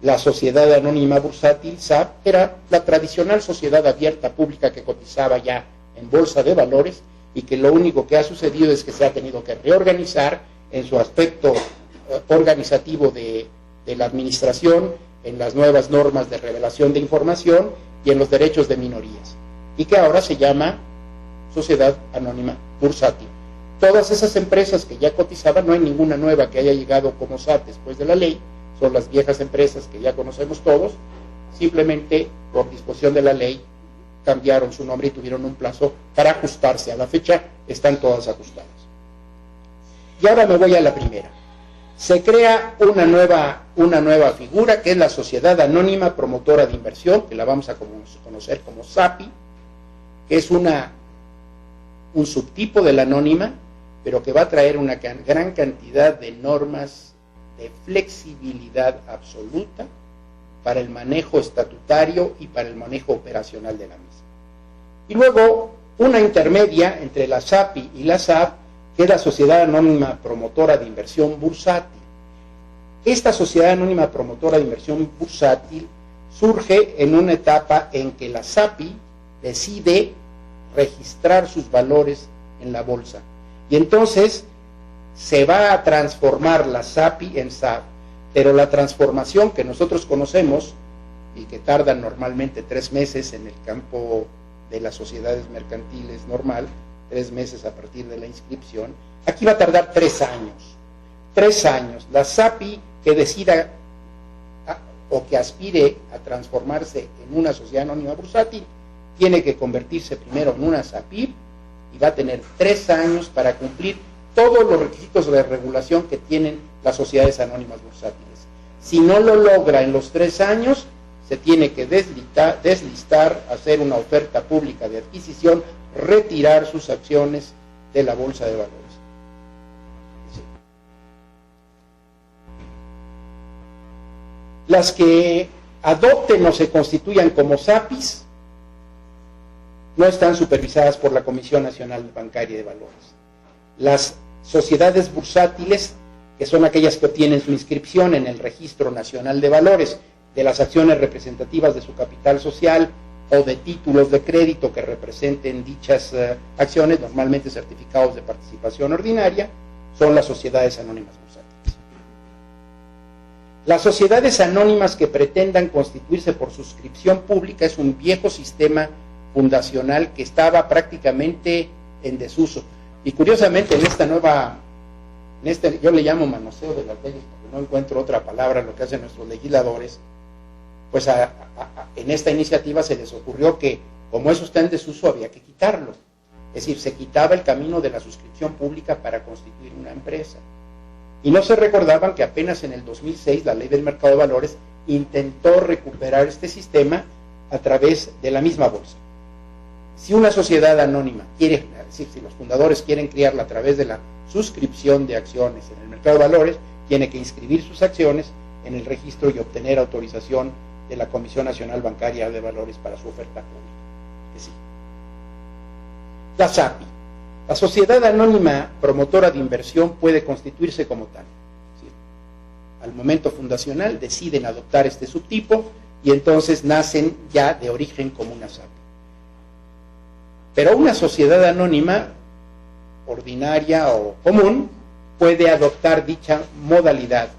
S2: La sociedad anónima bursátil, SAB, era la tradicional sociedad abierta pública que cotizaba ya en bolsa de valores y que lo único que ha sucedido es que se ha tenido que reorganizar en su aspecto organizativo de la administración, en las nuevas normas de revelación de información y en los derechos de minorías, y que ahora se llama sociedad anónima bursátil. Todas esas empresas que ya cotizaban, no hay ninguna nueva que haya llegado como SAT después de la ley, son las viejas empresas que ya conocemos todos, simplemente por disposición de la ley cambiaron su nombre y tuvieron un plazo para ajustarse. A la fecha están todas ajustadas. Y ahora me voy a la primera. Se crea una nueva figura, que es la Sociedad Anónima Promotora de Inversión, que la vamos a conocer como SAPI, que es un subtipo de la anónima, pero que va a traer una gran cantidad de normas de flexibilidad absoluta para el manejo estatutario y para el manejo operacional de la misma. Y luego una intermedia entre la SAPI y la SAB, que es la Sociedad Anónima Promotora de Inversión Bursátil. Esta Sociedad Anónima Promotora de Inversión Bursátil surge en una etapa en que la SAPI decide registrar sus valores en la bolsa. Y entonces se va a transformar la SAPI en SAB, pero la transformación que nosotros conocemos y que tarda normalmente 3 meses en el campo de las sociedades mercantiles normal, 3 meses a partir de la inscripción, aquí va a tardar 3 años. 3 años. La SAPI que decida o que aspire a transformarse en una sociedad anónima bursátil tiene que convertirse primero en una SAPIB y va a tener 3 años para cumplir todos los requisitos de regulación que tienen las sociedades anónimas bursátiles. Si no lo logra en los 3 años, se tiene que deslistar, hacer una oferta pública de adquisición, retirar sus acciones de la bolsa de valores. Sí. Las que adopten o se constituyan como SAPIs no están supervisadas por la Comisión Nacional Bancaria de Valores. Las sociedades bursátiles, que son aquellas que obtienen su inscripción en el Registro Nacional de Valores de las acciones representativas de su capital social o de títulos de crédito que representen dichas acciones, normalmente certificados de participación ordinaria, son las sociedades anónimas bursátiles. Las sociedades anónimas que pretendan constituirse por suscripción pública es un viejo sistema fundacional que estaba prácticamente en desuso. Y curiosamente yo le llamo manoseo de las leyes porque no encuentro otra palabra en lo que hacen nuestros legisladores, pues en esta iniciativa se les ocurrió que como eso está en desuso había que quitarlo. Es decir, se quitaba el camino de la suscripción pública para constituir una empresa. Y no se recordaban que apenas en el 2006 la Ley del Mercado de Valores intentó recuperar este sistema a través de la misma bolsa. Si una sociedad anónima quiere, si los fundadores quieren crearla a través de la suscripción de acciones en el mercado de valores, tiene que inscribir sus acciones en el registro y obtener autorización de la Comisión Nacional Bancaria de Valores para su oferta pública. Que sí. La SAPI, la Sociedad Anónima Promotora de Inversión, puede constituirse como tal. ¿Sí? Al momento fundacional deciden adoptar este subtipo y entonces nacen ya de origen como una SAPI. Pero una sociedad anónima ordinaria o común puede adoptar dicha modalidad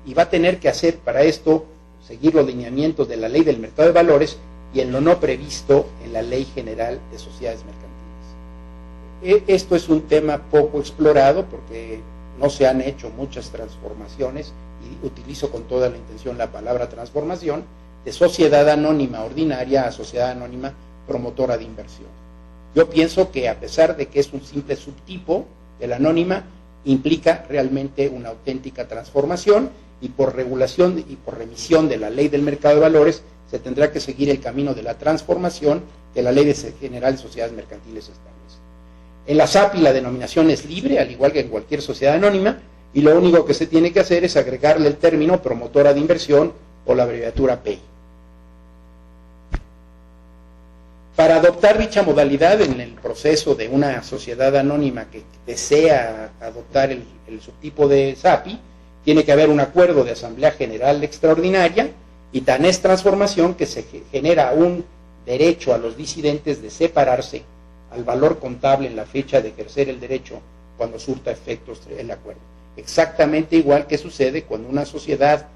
S2: y va a tener que hacer para esto seguir los lineamientos de la Ley del Mercado de Valores y en lo no previsto en la Ley General de Sociedades Mercantiles. Esto es un tema poco explorado porque no se han hecho muchas transformaciones, y utilizo con toda la intención la palabra transformación, de sociedad anónima ordinaria a sociedad anónima promotora de inversión. Yo pienso que a pesar de que es un simple subtipo de la anónima implica realmente una auténtica transformación, y por regulación y por remisión de la ley del mercado de valores se tendrá que seguir el camino de la transformación que la ley general de sociedades mercantiles establece. En la SAPI la denominación es libre, al igual que en cualquier sociedad anónima, y lo único que se tiene que hacer es agregarle el término promotora de inversión o la abreviatura PEI. Para adoptar dicha modalidad en el proceso de una sociedad anónima que desea adoptar el subtipo de SAPI, tiene que haber un acuerdo de Asamblea General Extraordinaria, y tan es transformación que se genera un derecho a los disidentes de separarse al valor contable en la fecha de ejercer el derecho cuando surta efectos el acuerdo. Exactamente igual que sucede cuando una sociedad,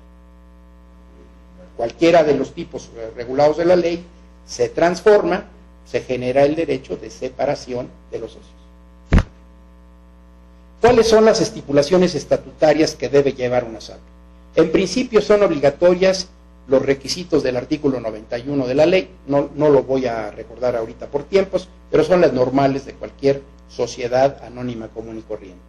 S2: cualquiera de los tipos regulados de la ley, se transforma, se genera el derecho de separación de los socios. ¿Cuáles son las estipulaciones estatutarias que debe llevar una SAPI? En principio son obligatorias los requisitos del artículo 91 de la ley, no lo voy a recordar ahorita por tiempos, pero son las normales de cualquier sociedad anónima común y corriente.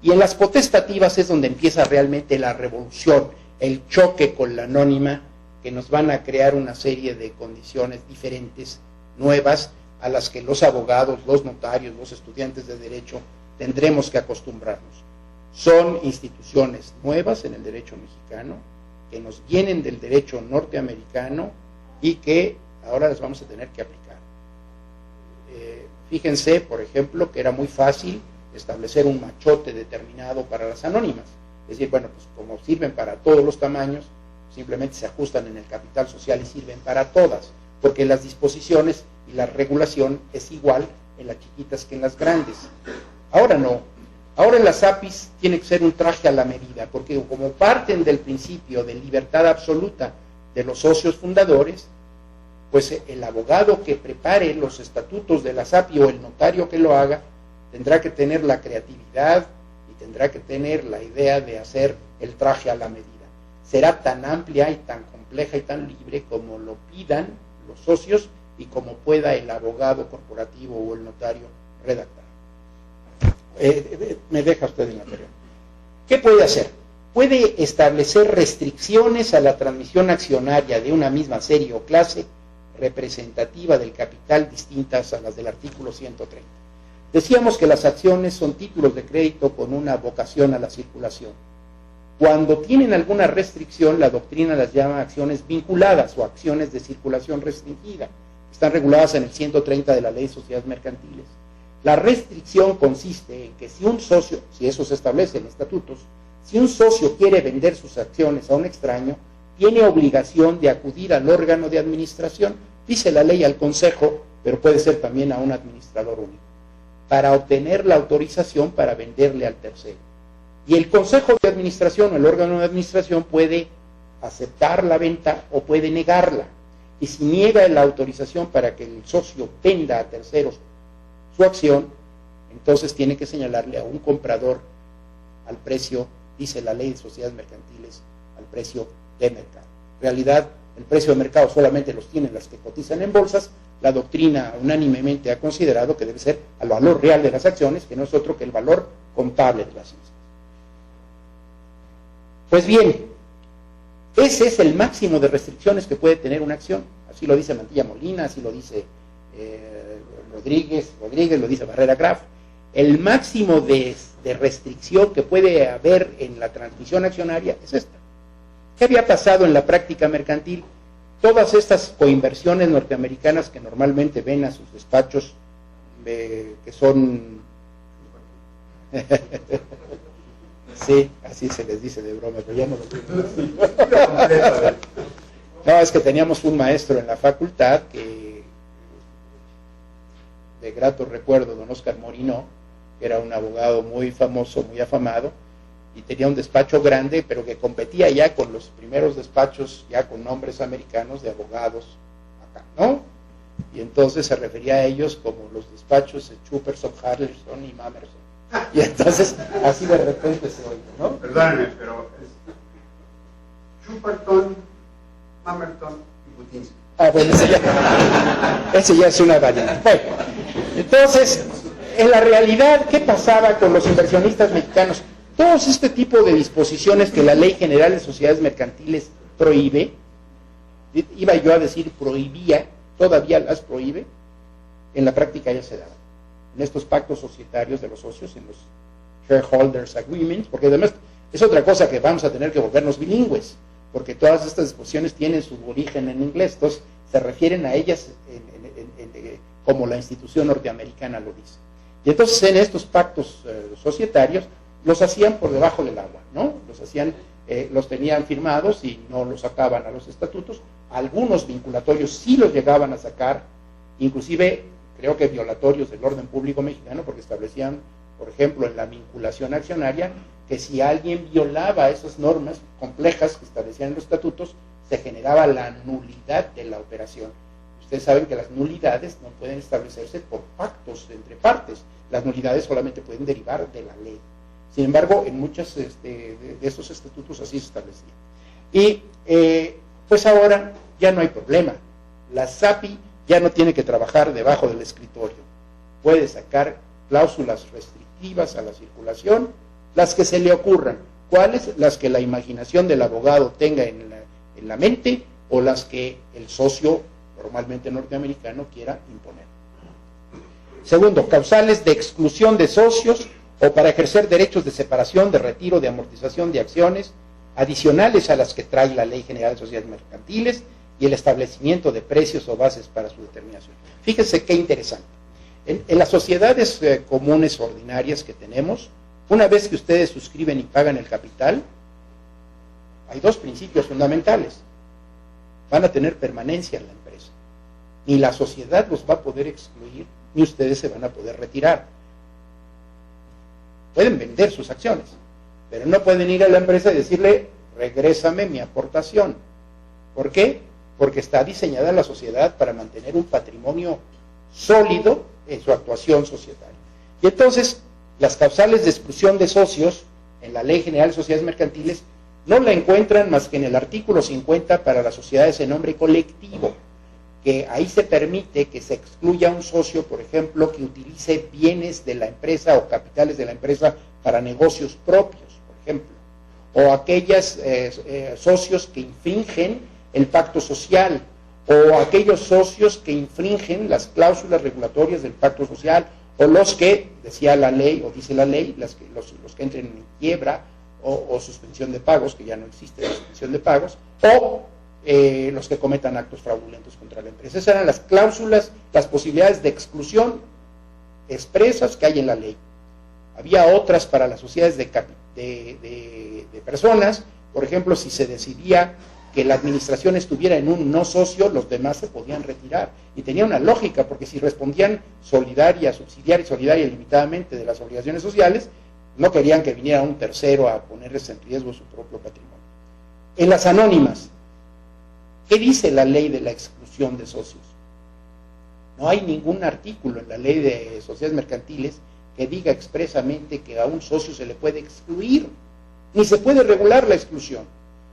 S2: Y en las potestativas es donde empieza realmente la revolución, el choque con la anónima, que nos van a crear una serie de condiciones diferentes, nuevas, a las que los abogados, los notarios, los estudiantes de derecho tendremos que acostumbrarnos. Son instituciones nuevas en el derecho mexicano, que nos vienen del derecho norteamericano y que ahora las vamos a tener que aplicar. Fíjense, por ejemplo, que era muy fácil establecer un machote determinado para las anónimas. Es decir, bueno, pues como sirven para todos los tamaños, simplemente se ajustan en el capital social y sirven para todas, porque las disposiciones y la regulación es igual en las chiquitas que en las grandes. Ahora no. Ahora en las APIs tiene que ser un traje a la medida, porque como parten del principio de libertad absoluta de los socios fundadores, pues el abogado que prepare los estatutos de la SAPI o el notario que lo haga, tendrá que tener la creatividad y tendrá que tener la idea de hacer el traje a la medida. Será tan amplia y tan compleja y tan libre como lo pidan los socios y como pueda el abogado corporativo o el notario redactar. Me deja usted en la anterior. ¿Qué puede hacer? Puede establecer restricciones a la transmisión accionaria de una misma serie o clase representativa del capital distintas a las del artículo 130. Decíamos que las acciones son títulos de crédito con una vocación a la circulación. Cuando tienen alguna restricción, la doctrina las llama acciones vinculadas o acciones de circulación restringida. Están reguladas en el 130 de la Ley de Sociedades Mercantiles. La restricción consiste en que si un socio, si eso se establece en estatutos, si un socio quiere vender sus acciones a un extraño, tiene obligación de acudir al órgano de administración, dice la ley al consejo, pero puede ser también a un administrador único, para obtener la autorización para venderle al tercero. Y el consejo de administración o el órgano de administración puede aceptar la venta o puede negarla. Y si niega la autorización para que el socio venda a terceros su acción, entonces tiene que señalarle a un comprador al precio, dice la ley de sociedades mercantiles, al precio de mercado. En realidad, el precio de mercado solamente los tienen las que cotizan en bolsas. La doctrina unánimemente ha considerado que debe ser al valor real de las acciones, que no es otro que el valor contable de las mismas. Pues bien, ese es el máximo de restricciones que puede tener una acción. Así lo dice Mantilla Molina, así lo dice Rodríguez, lo dice Barrera Graf. El máximo de restricción que puede haber en la transmisión accionaria es esta. ¿Qué había pasado en la práctica mercantil? Todas estas coinversiones norteamericanas que normalmente ven a sus despachos, que son... sí, así se les dice de broma, pero ya no lo digo. No, es que teníamos un maestro en la facultad que, de grato recuerdo, don Oscar Morinó, que era un abogado muy famoso, muy afamado, y tenía un despacho grande, pero que competía ya con los primeros despachos, ya con nombres americanos de abogados acá, ¿no? Y entonces se refería a ellos como los despachos de Chuperson, Harlerson y Mamerson. Y entonces, así de repente se oye, ¿no?
S1: Perdónenme, pero es Chuperton, Mamerton y Butinsky.
S2: Ah, bueno, ese ya es una variante. Bueno, entonces, en la realidad, ¿qué pasaba con los inversionistas mexicanos? Todos este tipo de disposiciones que la Ley General de Sociedades Mercantiles prohíbe, iba yo a decir prohibía, todavía las prohíbe, en la práctica ya se daban. En estos pactos societarios de los socios, en los Shareholders Agreements, porque además es otra cosa que vamos a tener que volvernos bilingües, porque todas estas disposiciones tienen su origen en inglés, entonces se refieren a ellas como la institución norteamericana lo dice. Y entonces en estos pactos societarios los hacían por debajo del agua, ¿no? Los tenían firmados y no los sacaban a los estatutos. Algunos vinculatorios sí los llegaban a sacar, inclusive creo que violatorios del orden público mexicano, porque establecían, por ejemplo, en la vinculación accionaria, que si alguien violaba esas normas complejas que establecían los estatutos, se generaba la nulidad de la operación. Ustedes saben que las nulidades no pueden establecerse por pactos entre partes. Las nulidades solamente pueden derivar de la ley. Sin embargo, en muchos de esos estatutos así se establecía. Y pues ahora ya no hay problema. La SAPI ya no tiene que trabajar debajo del escritorio. Puede sacar cláusulas restrictivas a la circulación, las que se le ocurran. ¿Cuáles? Las que la imaginación del abogado tenga en la mente o las que el socio, normalmente norteamericano, quiera imponer. Segundo, causales de exclusión de socios o para ejercer derechos de separación, de retiro, de amortización de acciones, adicionales a las que trae la Ley General de Sociedades Mercantiles y el establecimiento de precios o bases para su determinación. Fíjense qué interesante. En las sociedades comunes ordinarias que tenemos, una vez que ustedes suscriben y pagan el capital, hay dos principios fundamentales. Van a tener permanencia en la empresa. Ni la sociedad los va a poder excluir, ni ustedes se van a poder retirar. Pueden vender sus acciones, pero no pueden ir a la empresa y decirle, regrésame mi aportación. ¿Por qué? Porque está diseñada la sociedad para mantener un patrimonio sólido en su actuación societaria. Y entonces, las causales de exclusión de socios en la Ley General de Sociedades Mercantiles no la encuentran más que en el artículo 50 para las sociedades en nombre colectivo, que ahí se permite que se excluya un socio, por ejemplo, que utilice bienes de la empresa o capitales de la empresa para negocios propios, por ejemplo, o aquellos socios que infringen el pacto social, o aquellos socios que infringen las cláusulas regulatorias del pacto social, o los que, decía la ley, o dice la ley, los que entren en quiebra, o suspensión de pagos, que ya no existe la suspensión de pagos, o los que cometan actos fraudulentos contra la empresa. Esas eran las cláusulas, las posibilidades de exclusión expresas que hay en la ley. Había otras para las sociedades de personas, por ejemplo, si se decidía que la administración estuviera en un no socio, los demás se podían retirar. Y tenía una lógica, porque si respondían subsidiaria y solidaria limitadamente de las obligaciones sociales, no querían que viniera un tercero a ponerles en riesgo su propio patrimonio. En las anónimas, ¿qué dice la ley de la exclusión de socios? No hay ningún artículo en la ley de sociedades mercantiles que diga expresamente que a un socio se le puede excluir, ni se puede regular la exclusión.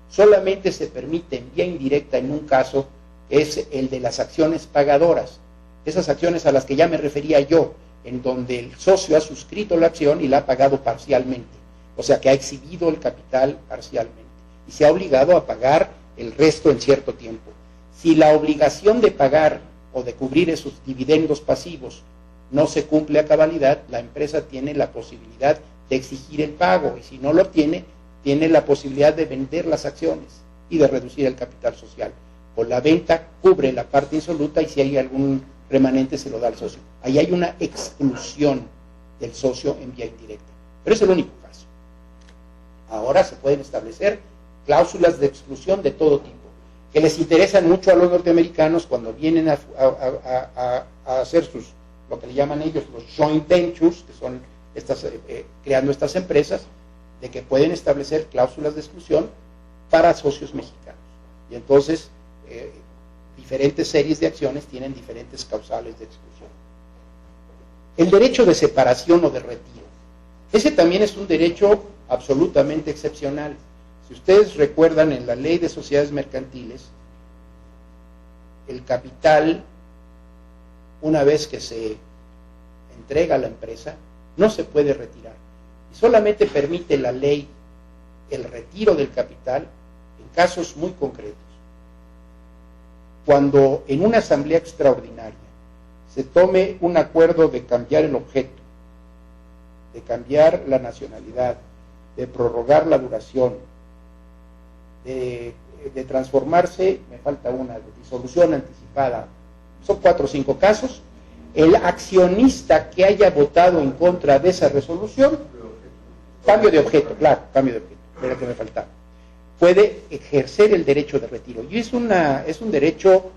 S2: Solamente se permite en vía indirecta en un caso, es el de las acciones pagadoras, esas acciones a las que ya me refería yo, en donde el socio ha suscrito la acción y la ha pagado parcialmente, o sea que ha exhibido el capital parcialmente y se ha obligado a pagar el resto en cierto tiempo. Si la obligación de pagar o de cubrir esos dividendos pasivos no se cumple a cabalidad, la empresa tiene la posibilidad de exigir el pago, y si no lo tiene la posibilidad de vender las acciones y de reducir el capital social. O la venta cubre la parte insoluta y si hay algún remanente se lo da al socio. Ahí hay una exclusión del socio en vía indirecta. Pero es el único caso. Ahora se pueden establecer cláusulas de exclusión de todo tipo, que les interesan mucho a los norteamericanos cuando vienen a hacer lo que le llaman ellos los joint ventures, que son creando estas empresas, de que pueden establecer cláusulas de exclusión para socios mexicanos. Y entonces, diferentes series de acciones tienen diferentes causales de exclusión. El derecho de separación o de retiro. Ese también es un derecho absolutamente excepcional. Si ustedes recuerdan, en la Ley de Sociedades Mercantiles, el capital, una vez que se entrega a la empresa, no se puede retirar. Y solamente permite la ley el retiro del capital en casos muy concretos. Cuando en una asamblea extraordinaria se tome un acuerdo de cambiar el objeto, de cambiar la nacionalidad, de prorrogar la duración, de transformarse, me falta una, de disolución anticipada, son 4 o 5 casos, el accionista que haya votado en contra de esa resolución, cambio de objeto, claro, cambio de objeto, era lo que me faltaba, puede ejercer el derecho de retiro. Y es un derecho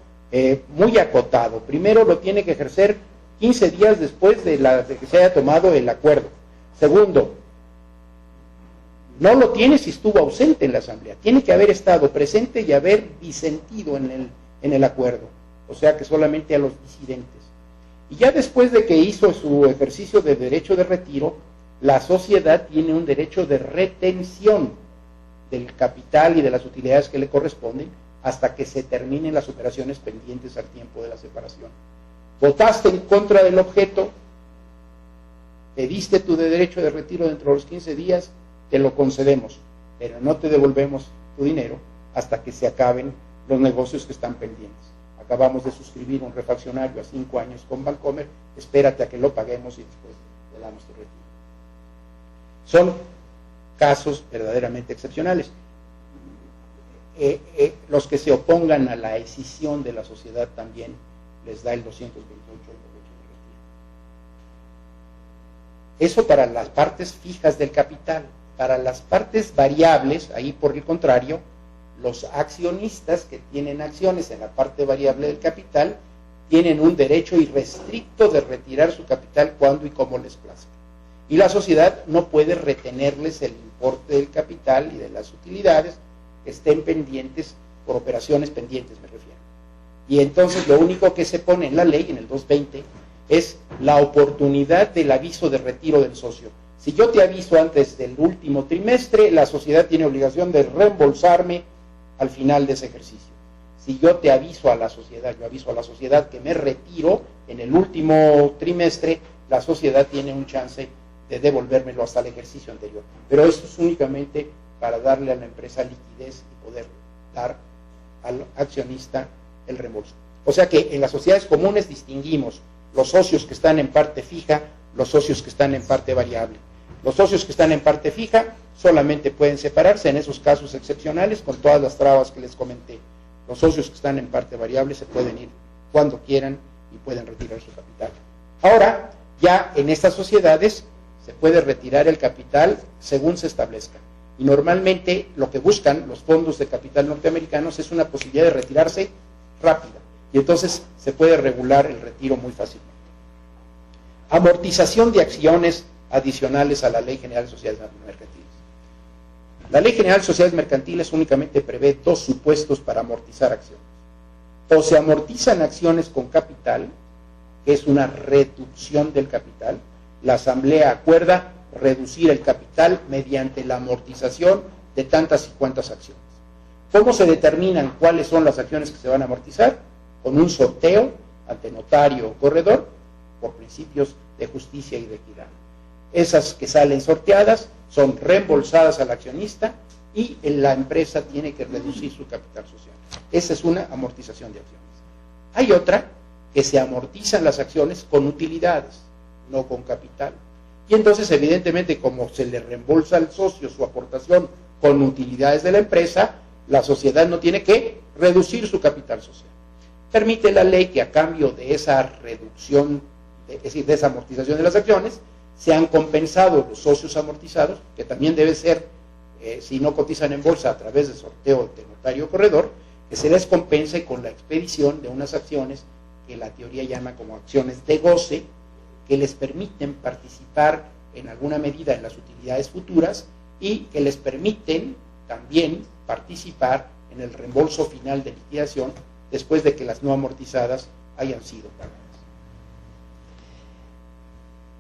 S2: muy acotado. Primero lo tiene que ejercer 15 días después de que se haya tomado el acuerdo. Segundo, no lo tiene si estuvo ausente en la asamblea. Tiene que haber estado presente y haber disentido en el acuerdo. O sea que solamente a los disidentes. Y ya después de que hizo su ejercicio de derecho de retiro, la sociedad tiene un derecho de retención del capital y de las utilidades que le corresponden hasta que se terminen las operaciones pendientes al tiempo de la separación. Votaste en contra del objeto, pediste tu derecho de retiro dentro de los 15 días, te lo concedemos, pero no te devolvemos tu dinero hasta que se acaben los negocios que están pendientes. Acabamos de suscribir un refaccionario a 5 años con Bancomer, espérate a que lo paguemos y después te damos tu retiro. Son casos verdaderamente excepcionales. Los que se opongan a la escisión de la sociedad también les da el 228 el derecho de retiro. Eso para las partes fijas del capital. Para las partes variables, ahí por el contrario, los accionistas que tienen acciones en la parte variable del capital tienen un derecho irrestricto de retirar su capital cuando y como les plazca. Y la sociedad no puede retenerles el importe del capital y de las utilidades que estén pendientes por operaciones pendientes, me refiero. Y entonces lo único que se pone en la ley, en el 220, es la oportunidad del aviso de retiro del socio. Si yo te aviso antes del último trimestre, la sociedad tiene obligación de reembolsarme al final de ese ejercicio. Si yo te aviso a la sociedad, yo aviso a la sociedad que me retiro en el último trimestre, la sociedad tiene un chance de devolvérmelo hasta el ejercicio anterior. Pero eso es únicamente para darle a la empresa liquidez y poder dar al accionista el reembolso. O sea que en las sociedades comunes distinguimos los socios que están en parte fija, los socios que están en parte variable. Los socios que están en parte fija solamente pueden separarse en esos casos excepcionales con todas las trabas que les comenté. Los socios que están en parte variable se pueden ir cuando quieran y pueden retirar su capital. Ahora, ya en estas sociedades se puede retirar el capital según se establezca. Y normalmente lo que buscan los fondos de capital norteamericanos es una posibilidad de retirarse rápida. Y entonces se puede regular el retiro muy fácilmente. Amortización de acciones adicionales a la Ley General de Sociedades Mercantiles. La Ley General de Sociedades Mercantiles únicamente prevé 2 supuestos para amortizar acciones. O se amortizan acciones con capital, que es una reducción del capital. La Asamblea acuerda reducir el capital mediante la amortización de tantas y cuantas acciones. ¿Cómo se determinan cuáles son las acciones que se van a amortizar? Con un sorteo ante notario o corredor por principios de justicia y de equidad. Esas que salen sorteadas son reembolsadas al accionista y la empresa tiene que reducir su capital social. Esa es una amortización de acciones. Hay otra que se amortizan las acciones con utilidades, no con capital. Y entonces, evidentemente, como se le reembolsa al socio su aportación con utilidades de la empresa, la sociedad no tiene que reducir su capital social. Permite la ley que a cambio de esa reducción, es decir, de esa amortización de las acciones, sean compensados los socios amortizados, que también debe ser, si no cotizan en bolsa a través de sorteo de notario corredor, que se les compense con la expedición de unas acciones que la teoría llama como acciones de goce, que les permiten participar en alguna medida en las utilidades futuras y que les permiten también participar en el reembolso final de liquidación después de que las no amortizadas hayan sido pagadas.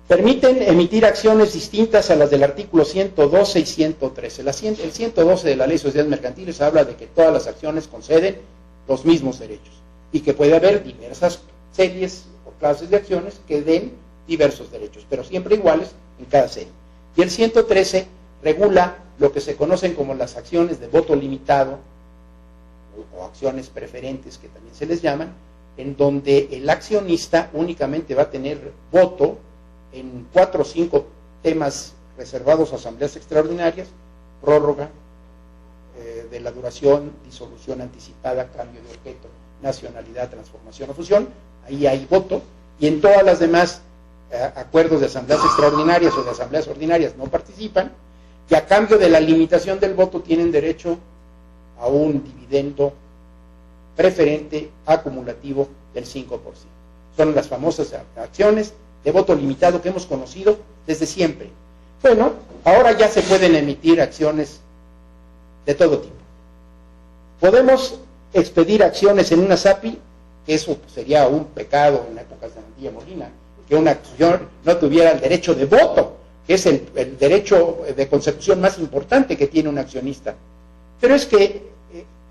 S2: Permiten emitir acciones distintas a las del artículo 112 y 113. El 112 de la Ley de Sociedades Mercantiles habla de que todas las acciones conceden los mismos derechos y que puede haber diversas series o clases de acciones que den diversos derechos, pero siempre iguales en cada serie. Y el 113 regula lo que se conocen como las acciones de voto limitado, o acciones preferentes, que también se les llaman, en donde el accionista únicamente va a tener voto en 4 o 5 temas reservados a asambleas extraordinarias: prórroga de la duración, disolución anticipada, cambio de objeto, nacionalidad, transformación o fusión. Ahí hay voto, y en todas las demás acuerdos de asambleas extraordinarias o de asambleas ordinarias no participan, y a cambio de la limitación del voto tienen derecho a un dividendo preferente acumulativo del 5%. Son las famosas acciones de voto limitado que hemos conocido desde siempre. Bueno, ahora ya se pueden emitir acciones de todo tipo. Podemos expedir acciones en una SAPI, que eso sería un pecado en épocas de Mantilla Molina, que una acción no tuviera el derecho de voto, que es el derecho de consecución más importante que tiene un accionista. Pero es que,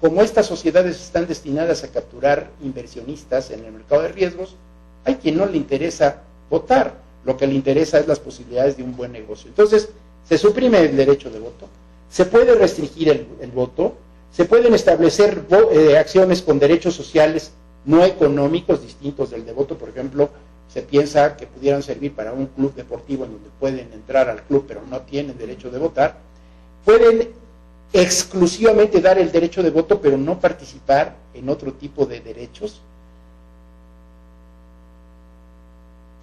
S2: como estas sociedades están destinadas a capturar inversionistas en el mercado de riesgos, hay quien no le interesa votar, lo que le interesa es las posibilidades de un buen negocio. Entonces, se suprime el derecho de voto, se puede restringir el voto, se pueden establecer acciones con derechos sociales no económicos distintos del de voto. Por ejemplo, se piensa que pudieran servir para un club deportivo en donde pueden entrar al club pero no tienen derecho de votar. Pueden exclusivamente dar el derecho de voto pero no participar en otro tipo de derechos.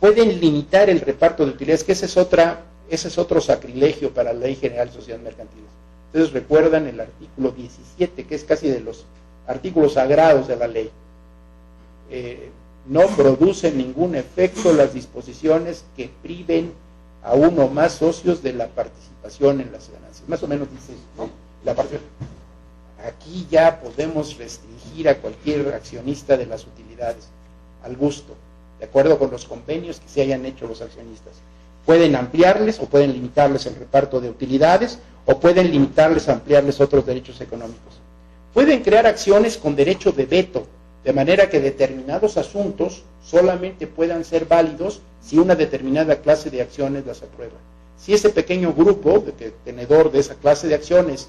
S2: Pueden limitar el reparto de utilidades, que ese es otro sacrilegio para la Ley General de Sociedades Mercantiles. Ustedes recuerdan el artículo 17, que es casi de los artículos sagrados de la ley. No producen ningún efecto las disposiciones que priven a uno o más socios de la participación en las ganancias. Más o menos dice la parte. Aquí ya podemos restringir a cualquier accionista de las utilidades al gusto, de acuerdo con los convenios que se hayan hecho los accionistas. Pueden ampliarles o pueden limitarles el reparto de utilidades, o pueden limitarles, ampliarles otros derechos económicos. Pueden crear acciones con derecho de veto, de manera que determinados asuntos solamente puedan ser válidos si una determinada clase de acciones las aprueba. Si ese pequeño grupo tenedor de esa clase de acciones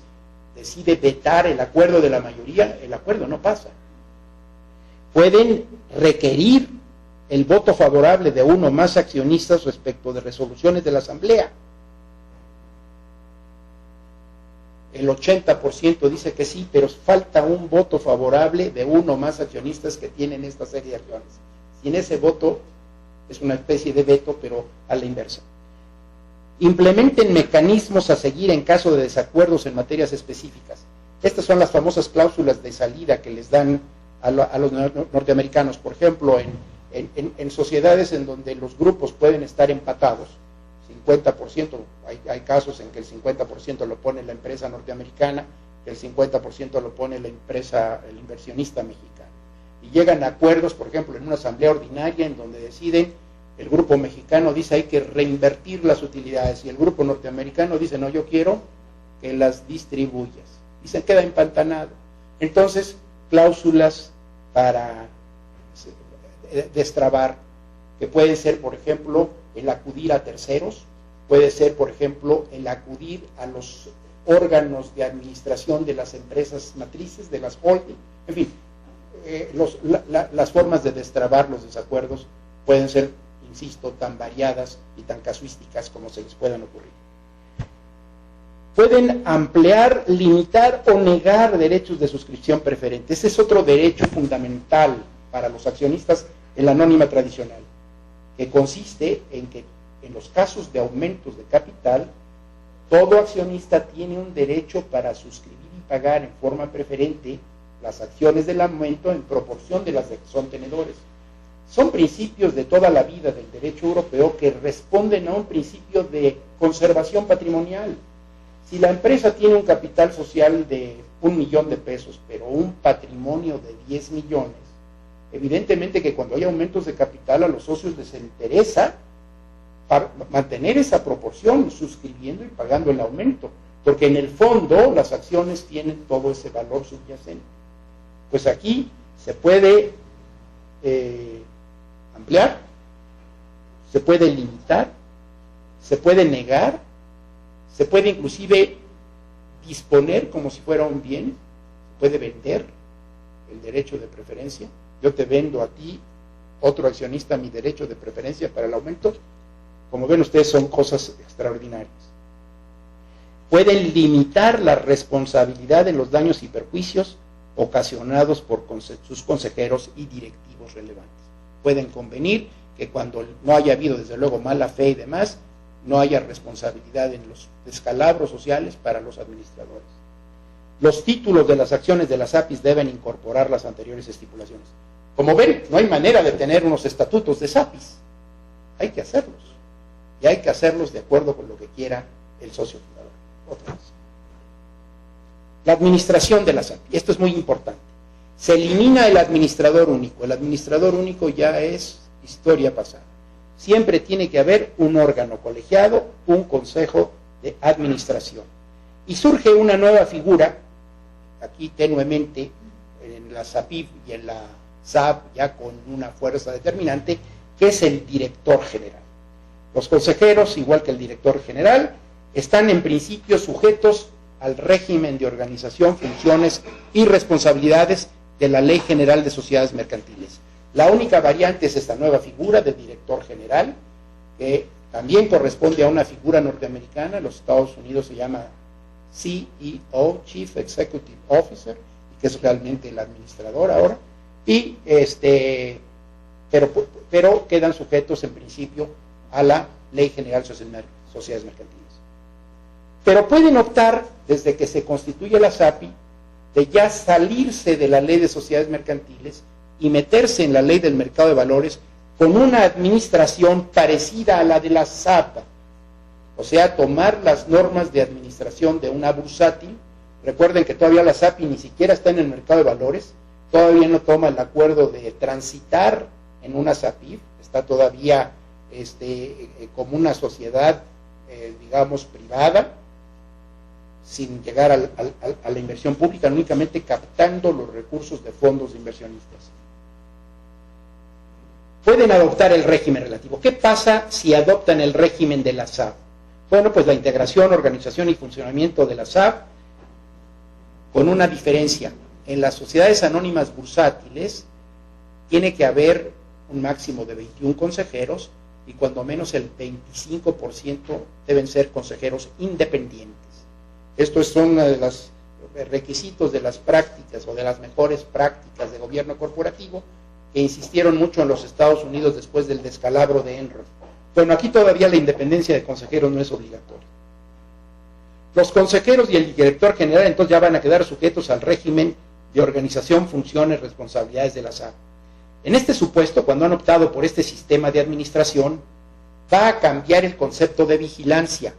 S2: decide vetar el acuerdo de la mayoría, el acuerdo no pasa. Pueden requerir el voto favorable de uno o más accionistas respecto de resoluciones de la asamblea. El 80% dice que sí, pero falta un voto favorable de uno o más accionistas que tienen esta serie de acciones. Sin ese voto, es una especie de veto, pero a la inversa. Implementen mecanismos a seguir en caso de desacuerdos en materias específicas. Estas son las famosas cláusulas de salida que les dan a los norteamericanos. Por ejemplo, en sociedades en donde los grupos pueden estar empatados, 50%, hay casos en que el 50% lo pone la empresa norteamericana, que el 50% lo pone la empresa, el inversionista mexicano. Y llegan a acuerdos, por ejemplo, en una asamblea ordinaria en donde deciden, el grupo mexicano dice hay que reinvertir las utilidades, y el grupo norteamericano dice no, yo quiero que las distribuyas. Y se queda empantanado. Entonces, cláusulas para destrabar, que puede ser, por ejemplo, el acudir a terceros, puede ser, por ejemplo, el acudir a los órganos de administración de las empresas matrices, de las holding, en fin, las formas de destrabar los desacuerdos pueden ser, insisto, tan variadas y tan casuísticas como se les puedan ocurrir. Pueden ampliar, limitar o negar derechos de suscripción preferente. Ese es otro derecho fundamental para los accionistas en la anónima tradicional, que consiste en que en los casos de aumentos de capital, todo accionista tiene un derecho para suscribir y pagar en forma preferente las acciones del aumento en proporción de las de que son tenedores. Son principios de toda la vida del derecho europeo que responden a un principio de conservación patrimonial. Si la empresa tiene un capital social de 1 millón de pesos, pero un patrimonio de 10 millones, evidentemente que cuando hay aumentos de capital a los socios les interesa para mantener esa proporción, suscribiendo y pagando el aumento, porque en el fondo las acciones tienen todo ese valor subyacente. Pues aquí se puede ampliar, se puede limitar, se puede negar, se puede inclusive disponer como si fuera un bien, se puede vender el derecho de preferencia. Yo te vendo a ti, otro accionista, mi derecho de preferencia para el aumento. Como ven ustedes, son cosas extraordinarias. Pueden limitar la responsabilidad de los daños y perjuicios ocasionados por sus consejeros y directivos relevantes. Pueden convenir que cuando no haya habido, desde luego, mala fe y demás, no haya responsabilidad en los descalabros sociales para los administradores. Los títulos de las acciones de las APIs deben incorporar las anteriores estipulaciones. Como ven, no hay manera de tener unos estatutos de APIs. Hay que hacerlos. Y hay que hacerlos de acuerdo con lo que quiera el socio fundador. Otra vez. La administración de las APIs. Esto es muy importante. Se elimina el administrador único. El administrador único ya es historia pasada. Siempre tiene que haber un órgano colegiado, un consejo de administración. Y surge una nueva figura, aquí tenuemente, en la SAPIF y en la SAP, ya con una fuerza determinante, que es el director general. Los consejeros, igual que el director general, están en principio sujetos al régimen de organización, funciones y responsabilidades de la Ley General de Sociedades Mercantiles. La única variante es esta nueva figura de director general, que también corresponde a una figura norteamericana. En los Estados Unidos se llama CEO, Chief Executive Officer, que es realmente el administrador ahora, y pero quedan sujetos en principio a la Ley General de Sociedades Mercantiles. Pero pueden optar, desde que se constituye la SAPI, de ya salirse de la Ley de Sociedades Mercantiles y meterse en la Ley del Mercado de Valores con una administración parecida a la de la SAP. O sea, tomar las normas de administración de una bursátil. Recuerden que todavía la SAPI ni siquiera está en el mercado de valores, todavía no toma el acuerdo de transitar en una SAPIF, está todavía como una sociedad, digamos, privada, sin llegar a la inversión pública, únicamente captando los recursos de fondos de inversionistas. Pueden adoptar el régimen relativo. ¿Qué pasa si adoptan el régimen de la SAP? Bueno, pues la integración, organización y funcionamiento de la SAP, con una diferencia. En las sociedades anónimas bursátiles tiene que haber un máximo de 21 consejeros y cuando menos el 25% deben ser consejeros independientes. Estos son uno de los requisitos de las prácticas o de las mejores prácticas de gobierno corporativo que insistieron mucho en los Estados Unidos después del descalabro de Enron. Bueno, aquí todavía la independencia de consejeros no es obligatoria. Los consejeros y el director general entonces ya van a quedar sujetos al régimen de organización, funciones, responsabilidades de la SAP. En este supuesto, cuando han optado por este sistema de administración, va a cambiar el concepto de vigilancia.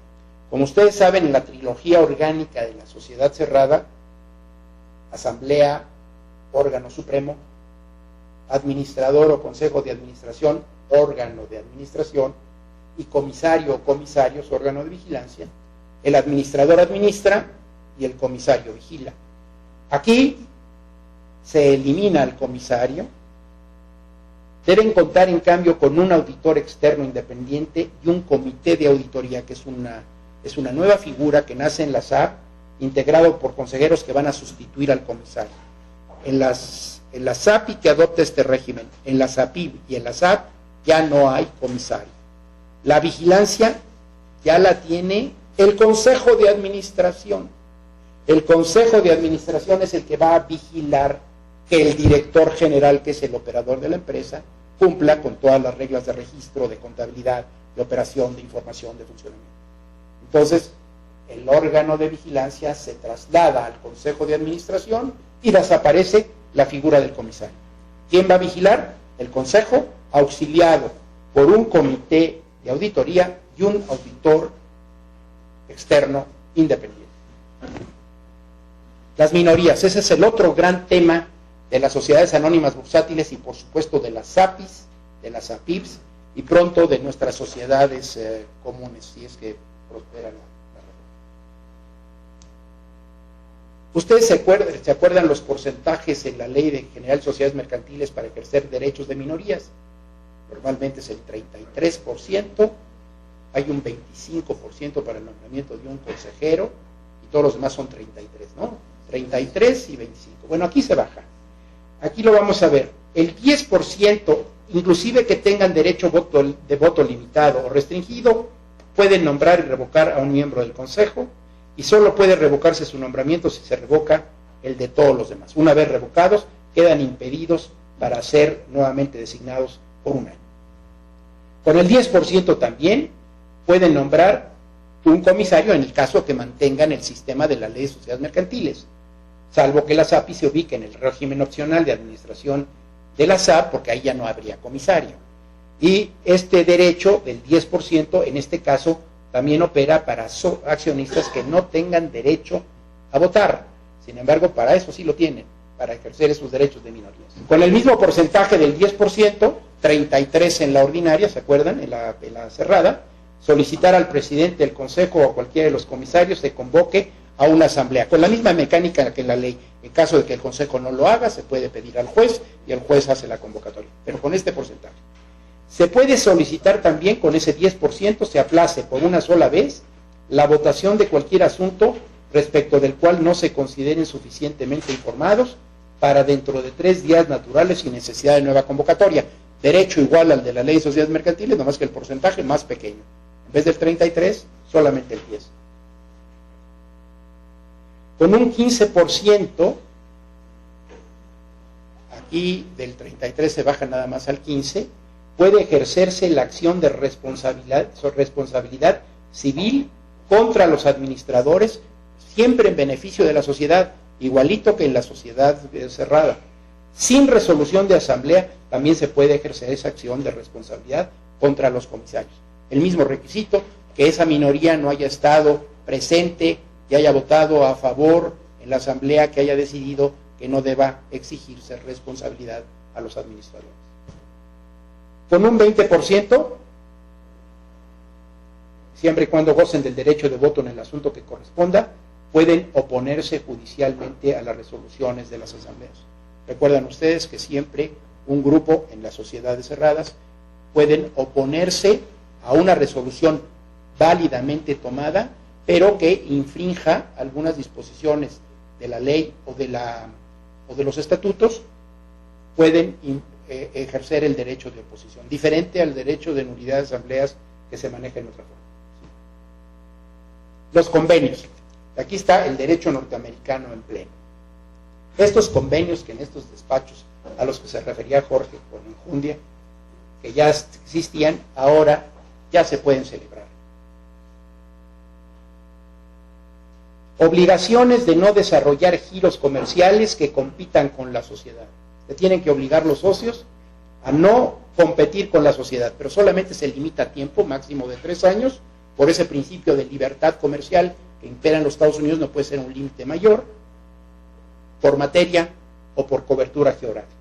S2: Como ustedes saben, en la trilogía orgánica de la sociedad cerrada, asamblea, órgano supremo, administrador o consejo de administración, órgano de administración, y comisario o comisarios, órgano de vigilancia, el administrador administra y el comisario vigila. Aquí se elimina al comisario, deben contar en cambio con un auditor externo independiente y un comité de auditoría, que es una nueva figura que nace en la SAP, integrado por consejeros que van a sustituir al comisario. En la SAPI que adopta este régimen, en la SAPIB y en la SAP ya no hay comisario. La vigilancia ya la tiene el Consejo de Administración. El Consejo de Administración es el que va a vigilar que el director general, que es el operador de la empresa, cumpla con todas las reglas de registro, de contabilidad, de operación, de información, de funcionamiento. Entonces, el órgano de vigilancia se traslada al Consejo de Administración y desaparece la figura del comisario. ¿Quién va a vigilar? El Consejo, auxiliado por un comité de auditoría y un auditor externo independiente. Las minorías, ese es el otro gran tema de las sociedades anónimas bursátiles y por supuesto de las SAPIs, de las APIPs y pronto de nuestras sociedades comunes, si es que prospera la reforma. ¿Ustedes se acuerdan los porcentajes en la Ley de General de Sociedades Mercantiles para ejercer derechos de minorías? normalmente es el 33%, hay un 25% para el nombramiento de un consejero, y todos los demás son 33, ¿no? 33 y 25. Bueno, aquí se baja. Aquí lo vamos a ver. El 10%, inclusive que tengan derecho de voto limitado o restringido, pueden nombrar y revocar a un miembro del Consejo, y solo puede revocarse su nombramiento si se revoca el de todos los demás. Una vez revocados, quedan impedidos para ser nuevamente designados por un año. Con el 10% también pueden nombrar un comisario en el caso que mantengan el sistema de la Ley de Sociedades Mercantiles, salvo que la SAPI se ubique en el régimen opcional de administración de la SAP, porque ahí ya no habría comisario. Y este derecho del 10% en este caso también opera para accionistas que no tengan derecho a votar. Sin embargo, para eso sí lo tienen, para ejercer esos derechos de minorías. Con el mismo porcentaje del 10%, 33 en la ordinaria, ¿se acuerdan? En la cerrada, solicitar al presidente del Consejo o a cualquiera de los comisarios se convoque a una asamblea, con la misma mecánica que en la ley. En caso de que el Consejo no lo haga, se puede pedir al juez y el juez hace la convocatoria, pero con este porcentaje. Se puede solicitar también con ese 10%, se aplace por una sola vez la votación de cualquier asunto respecto del cual no se consideren suficientemente informados para dentro de 3 días naturales sin necesidad de nueva convocatoria. Derecho igual al de la Ley de Sociedades Mercantiles, nomás que el porcentaje más pequeño. En vez del 33, solamente el 10. Con un 15%, aquí del 33 se baja nada más al 15%, puede ejercerse la acción de responsabilidad civil contra los administradores, siempre en beneficio de la sociedad, igualito que en la sociedad cerrada. Sin resolución de asamblea, también se puede ejercer esa acción de responsabilidad contra los comisarios. El mismo requisito, que esa minoría no haya estado presente y haya votado a favor en la asamblea que haya decidido que no deba exigirse responsabilidad a los administradores. Con un 20%, siempre y cuando gocen del derecho de voto en el asunto que corresponda, pueden oponerse judicialmente a las resoluciones de las asambleas. Recuerdan ustedes que siempre un grupo en las sociedades cerradas pueden oponerse a una resolución válidamente tomada, pero que infrinja algunas disposiciones de la ley o de los estatutos, pueden ejercer el derecho de oposición, diferente al derecho de nulidad de asambleas que se maneja en otra forma. Los convenios. Aquí está el derecho norteamericano en pleno. Estos convenios que en estos despachos a los que se refería Jorge con enjundia, que ya existían, ahora ya se pueden celebrar. Obligaciones de no desarrollar giros comerciales que compitan con la sociedad. Se tienen que obligar los socios a no competir con la sociedad, pero solamente se limita a tiempo máximo de 3 años, por ese principio de libertad comercial que impera en los Estados Unidos, no puede ser un límite mayor, por materia o por cobertura geográfica.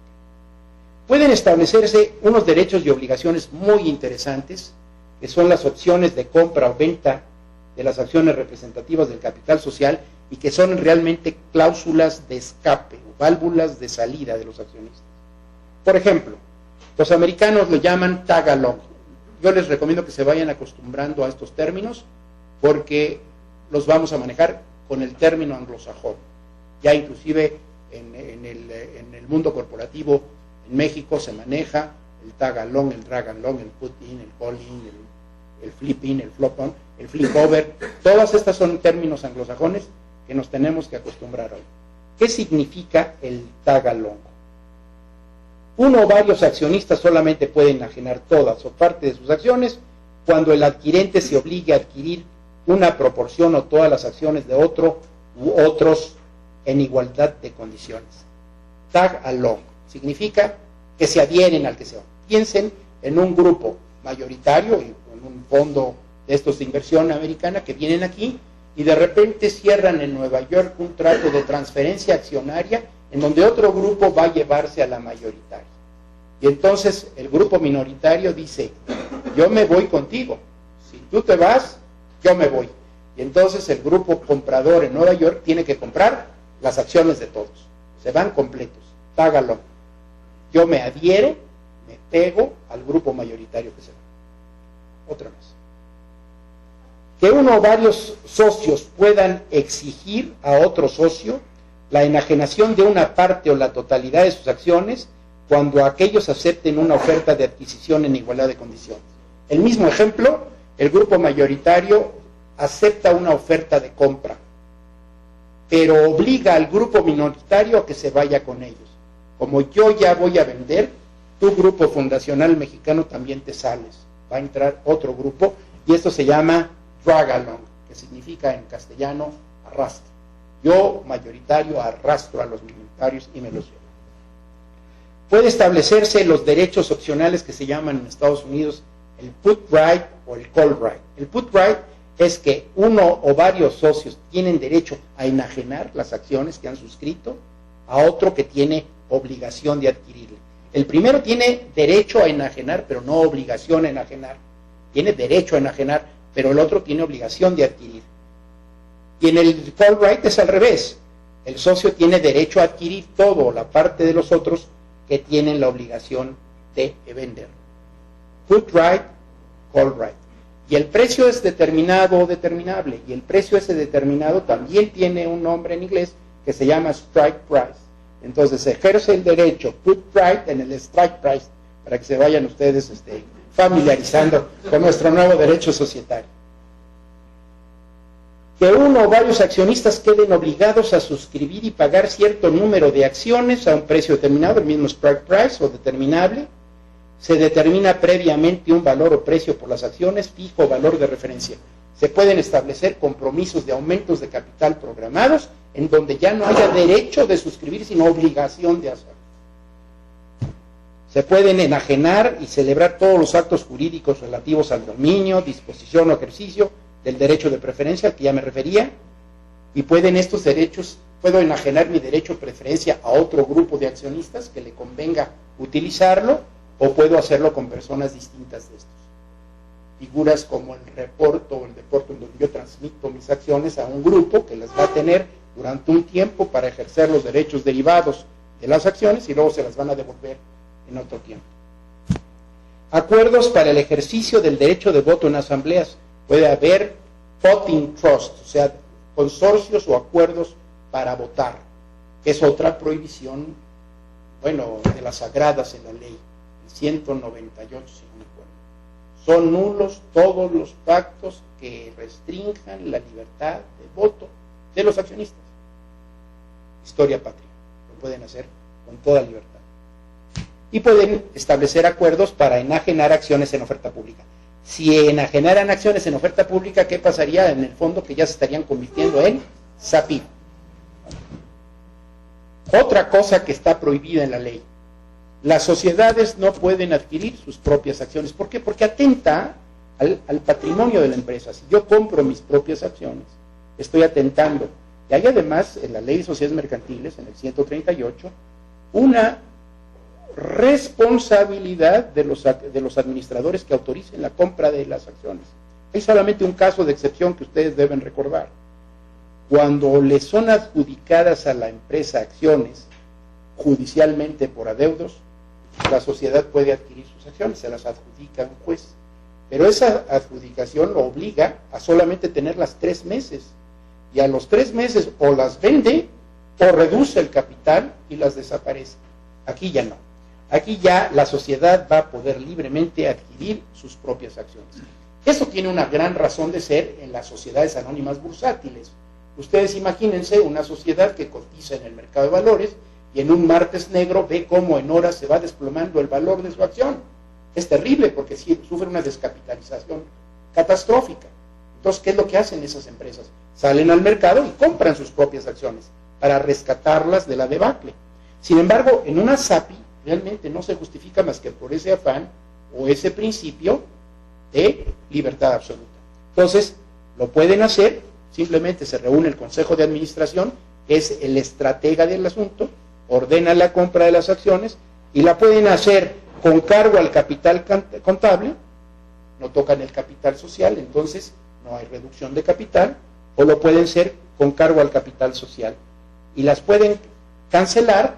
S2: Pueden establecerse unos derechos y obligaciones muy interesantes, que son las opciones de compra o venta de las acciones representativas del capital social, y que son realmente cláusulas de escape o válvulas de salida de los accionistas. Por ejemplo, los americanos lo llaman tag along. Yo les recomiendo que se vayan acostumbrando a estos términos, porque los vamos a manejar con el término anglosajón. Ya inclusive en el mundo corporativo en México se maneja el tag along, el drag along, el put in, el call in, el flip in, el flop on, el flip over. Todas estas son términos anglosajones que nos tenemos que acostumbrar hoy. ¿Qué significa el tag along? Uno o varios accionistas solamente pueden enajenar todas o parte de sus acciones cuando el adquirente se obligue a adquirir una proporción o todas las acciones de otro u otros en igualdad de condiciones. Tag along significa que se adhieren al que sea. Piensen en un grupo mayoritario, en un fondo de estos de inversión americana que vienen aquí y de repente cierran en Nueva York un trato de transferencia accionaria en donde otro grupo va a llevarse a la mayoritaria. Y entonces el grupo minoritario dice, yo me voy contigo, si tú te vas, yo me voy. Y entonces el grupo comprador en Nueva York tiene que comprar las acciones de todos. Se van completos, págalo. Yo me adhiero me pego al grupo mayoritario que se va. Otra vez. Que uno o varios socios puedan exigir a otro socio la enajenación de una parte o la totalidad de sus acciones cuando aquellos acepten una oferta de adquisición en igualdad de condiciones. El mismo ejemplo, el grupo mayoritario acepta una oferta de compra, pero obliga al grupo minoritario a que se vaya con ellos. Como yo ya voy a vender, tu grupo fundacional mexicano también te sales. Va a entrar otro grupo y esto se llama drag along, que significa en castellano arrastre. Yo, mayoritario, arrastro a los minoritarios y me los llevo. Puede establecerse los derechos opcionales que se llaman en Estados Unidos el put right o el call right. El put right es que uno o varios socios tienen derecho a enajenar las acciones que han suscrito a otro que tiene obligación de adquirirle. El primero tiene derecho a enajenar, pero no obligación a enajenar. Tiene derecho a enajenar, pero el otro tiene obligación de adquirir. Y en el call right es al revés. El socio tiene derecho a adquirir todo, la parte de los otros que tienen la obligación de vender. Put right, call right. Y el precio es determinado o determinable. Y el precio ese determinado también tiene un nombre en inglés que se llama strike price. Entonces se ejerce el derecho put right en el strike price para que se vayan ustedes familiarizando con nuestro nuevo derecho societario. Que uno o varios accionistas queden obligados a suscribir y pagar cierto número de acciones a un precio determinado, el mismo strike price o determinable. Se determina previamente un valor o precio por las acciones, fijo o valor de referencia. Se pueden establecer compromisos de aumentos de capital programados en donde ya no haya derecho de suscribir, sino obligación de hacerlo. Se pueden enajenar y celebrar todos los actos jurídicos relativos al dominio, disposición o ejercicio del derecho de preferencia al que ya me refería, y pueden estos derechos, puedo enajenar mi derecho de preferencia a otro grupo de accionistas que le convenga utilizarlo, o puedo hacerlo con personas distintas de estos. Figuras como el reporto o el deporte en donde yo transmito mis acciones a un grupo que las va a tener durante un tiempo para ejercer los derechos derivados de las acciones y luego se las van a devolver en otro tiempo. Acuerdos para el ejercicio del derecho de voto en asambleas. Puede haber voting trust, o sea, consorcios o acuerdos para votar. Es otra prohibición, de las sagradas en la ley, el 198, si no me acuerdo. Son nulos todos los pactos que restrinjan la libertad de voto de los accionistas. Historia patria, lo pueden hacer con toda libertad. Y pueden establecer acuerdos para enajenar acciones en oferta pública. Si enajenaran acciones en oferta pública, ¿qué pasaría? En el fondo que ya se estarían convirtiendo en SAPIR. Otra cosa que está prohibida en la ley. Las sociedades no pueden adquirir sus propias acciones. ¿Por qué? Porque atenta al patrimonio de la empresa. Si yo compro mis propias acciones, estoy atentando. Y hay además, en la ley de sociedades mercantiles, en el 138, una responsabilidad de los administradores que autoricen la compra de las acciones. Hay solamente un caso de excepción que ustedes deben recordar. Cuando le son adjudicadas a la empresa acciones judicialmente por adeudos, la sociedad puede adquirir sus acciones, se las adjudica un juez. Pero esa adjudicación lo obliga a solamente tenerlas 3 meses. Y a los 3 meses o las vende o reduce el capital y las desaparece. Aquí ya no. Aquí ya la sociedad va a poder libremente adquirir sus propias acciones. Eso tiene una gran razón de ser en las sociedades anónimas bursátiles. Ustedes imagínense una sociedad que cotiza en el mercado de valores y en un martes negro ve cómo en horas se va desplomando el valor de su acción. Es terrible porque sufre una descapitalización catastrófica. Entonces, ¿qué es lo que hacen esas empresas? Salen al mercado y compran sus propias acciones para rescatarlas de la debacle. Sin embargo, en una SAPI realmente no se justifica más que por ese afán o ese principio de libertad absoluta. Entonces, lo pueden hacer, simplemente se reúne el Consejo de Administración, que es el estratega del asunto, ordena la compra de las acciones y la pueden hacer con cargo al capital contable, no tocan el capital social, entonces no hay reducción de capital, o lo pueden hacer con cargo al capital social. Y las pueden cancelar,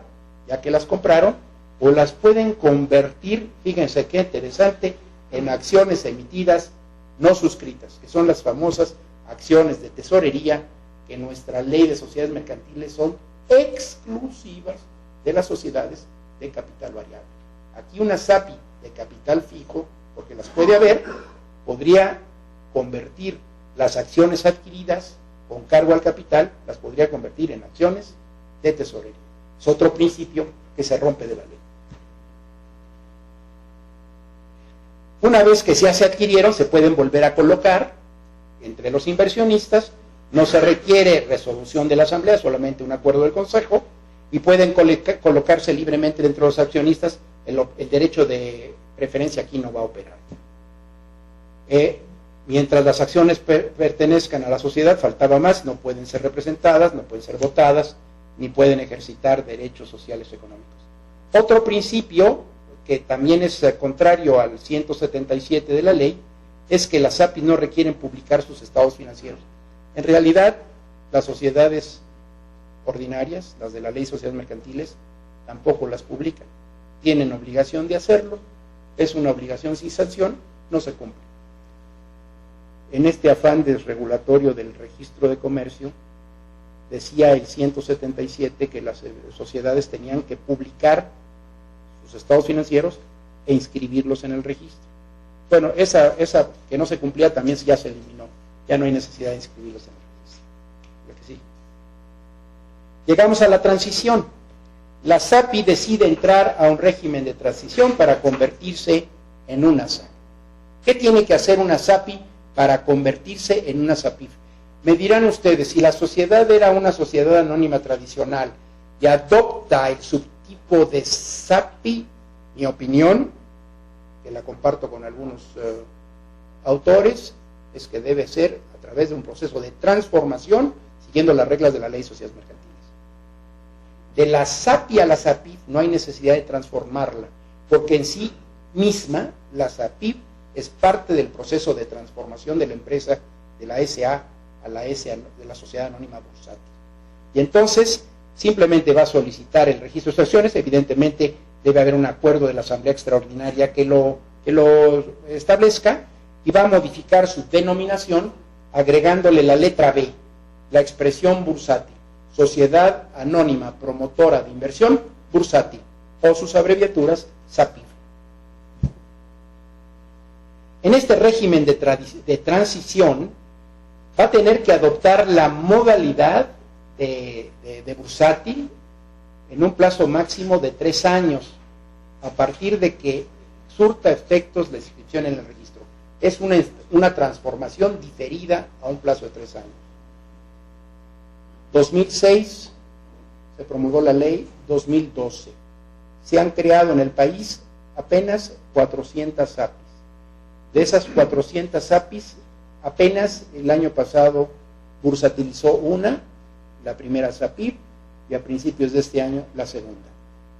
S2: ya que las compraron, o las pueden convertir, fíjense qué interesante, en acciones emitidas no suscritas, que son las famosas acciones de tesorería, que en nuestra ley de sociedades mercantiles son exclusivas de las sociedades de capital variable. Aquí una SAPI de capital fijo, porque las puede haber, podría convertir las acciones adquiridas con cargo al capital, las podría convertir en acciones de tesorería. Es otro principio que se rompe de la ley. Una vez que ya se adquirieron, se pueden volver a colocar entre los inversionistas, no se requiere resolución de la asamblea, solamente un acuerdo del consejo, y pueden colocarse libremente dentro de los accionistas. El derecho de preferencia aquí no va a operar. Mientras las acciones pertenezcan a la sociedad, faltaba más, no pueden ser representadas, no pueden ser votadas, ni pueden ejercitar derechos sociales o económicos. Otro principio, que también es contrario al 177 de la ley, es que las SAPI no requieren publicar sus estados financieros. En realidad, las sociedades ordinarias, las de la ley de sociedades mercantiles, tampoco las publican. Tienen obligación de hacerlo, es una obligación sin sanción, no se cumple. En este afán desregulatorio del registro de comercio, decía el 177 que las sociedades tenían que publicar sus estados financieros e inscribirlos en el registro. Bueno, esa que no se cumplía también ya se eliminó, ya no hay necesidad de inscribirlos en el registro. Lo que sí. Llegamos a la transición. La SAPI decide entrar a un régimen de transición para convertirse en una SAPI. ¿Qué tiene que hacer una SAPI para convertirse en una SAPIF? Me dirán ustedes, si la sociedad era una sociedad anónima tradicional y adopta el subtipo de SAPI, mi opinión, que la comparto con algunos autores, es que debe ser a través de un proceso de transformación, siguiendo las reglas de la ley de sociedades mercantiles. De la SAPI a la SAPIF no hay necesidad de transformarla, porque en sí misma la SAPIF es parte del proceso de transformación de la empresa, de la SA a la SA, de la sociedad anónima bursátil. Y entonces simplemente va a solicitar el registro de acciones. Evidentemente debe haber un acuerdo de la asamblea extraordinaria que lo establezca, y va a modificar su denominación agregándole la letra B, la expresión bursátil, Sociedad Anónima Promotora de Inversión Bursátil, o sus abreviaturas SAPIF. En este régimen de transición va a tener que adoptar la modalidad de bursátil en un plazo máximo de 3 años, a partir de que surta efectos la inscripción en el registro. Es una transformación diferida a un plazo de 3 años. 2006 se promulgó la ley, 2012. Se han creado en el país apenas 400 APIs. De esas 400 APIs, apenas el año pasado bursatilizó una, la primera SAPIP, y a principios de este año la segunda.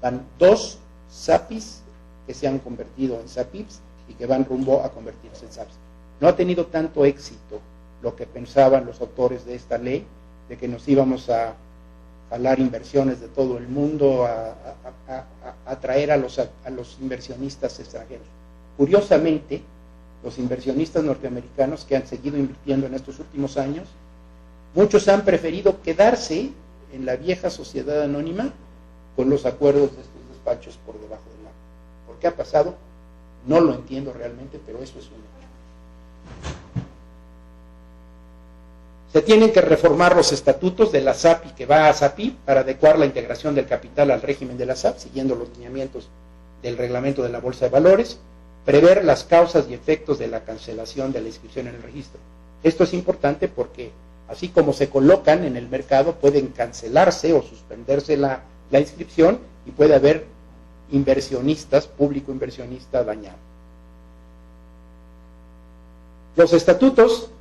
S2: Van 2 SAPIs que se han convertido en SAPIPs y que van rumbo a convertirse en SAPs. No ha tenido tanto éxito lo que pensaban los autores de esta ley, de que nos íbamos a jalar inversiones de todo el mundo, a atraer a los inversionistas extranjeros. Curiosamente, los inversionistas norteamericanos que han seguido invirtiendo en estos últimos años, muchos han preferido quedarse en la vieja sociedad anónima con los acuerdos de estos despachos por debajo del agua. ¿Por qué ha pasado? No lo entiendo realmente, pero eso es un hecho. Se tienen que reformar los estatutos de la SAPI que va a SAPI para adecuar la integración del capital al régimen de la SAP, siguiendo los lineamientos del reglamento de la Bolsa de Valores, prever las causas y efectos de la cancelación de la inscripción en el registro. Esto es importante porque, así como se colocan en el mercado, pueden cancelarse o suspenderse la inscripción y puede haber inversionistas, público inversionista dañado. Los estatutos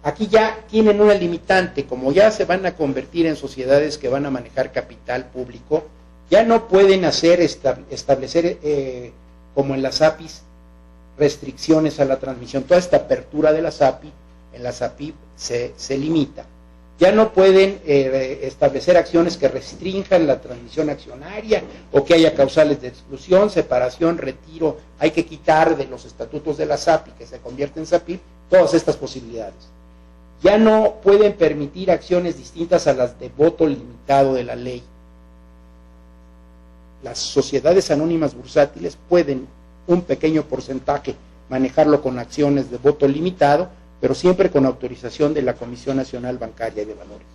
S2: aquí ya tienen una limitante, como ya se van a convertir en sociedades que van a manejar capital público, ya no pueden establecer como en las APIs restricciones a la transmisión. Toda esta apertura de la SAPI, en la SAPI se limita. Ya no pueden establecer acciones que restrinjan la transmisión accionaria o que haya causales de exclusión, separación, retiro. Hay que quitar de los estatutos de la SAPI, que se convierte en SAPIP, todas estas posibilidades. Ya no pueden permitir acciones distintas a las de voto limitado de la ley. Las sociedades anónimas bursátiles pueden un pequeño porcentaje manejarlo con acciones de voto limitado, pero siempre con autorización de la Comisión Nacional Bancaria y de Valores.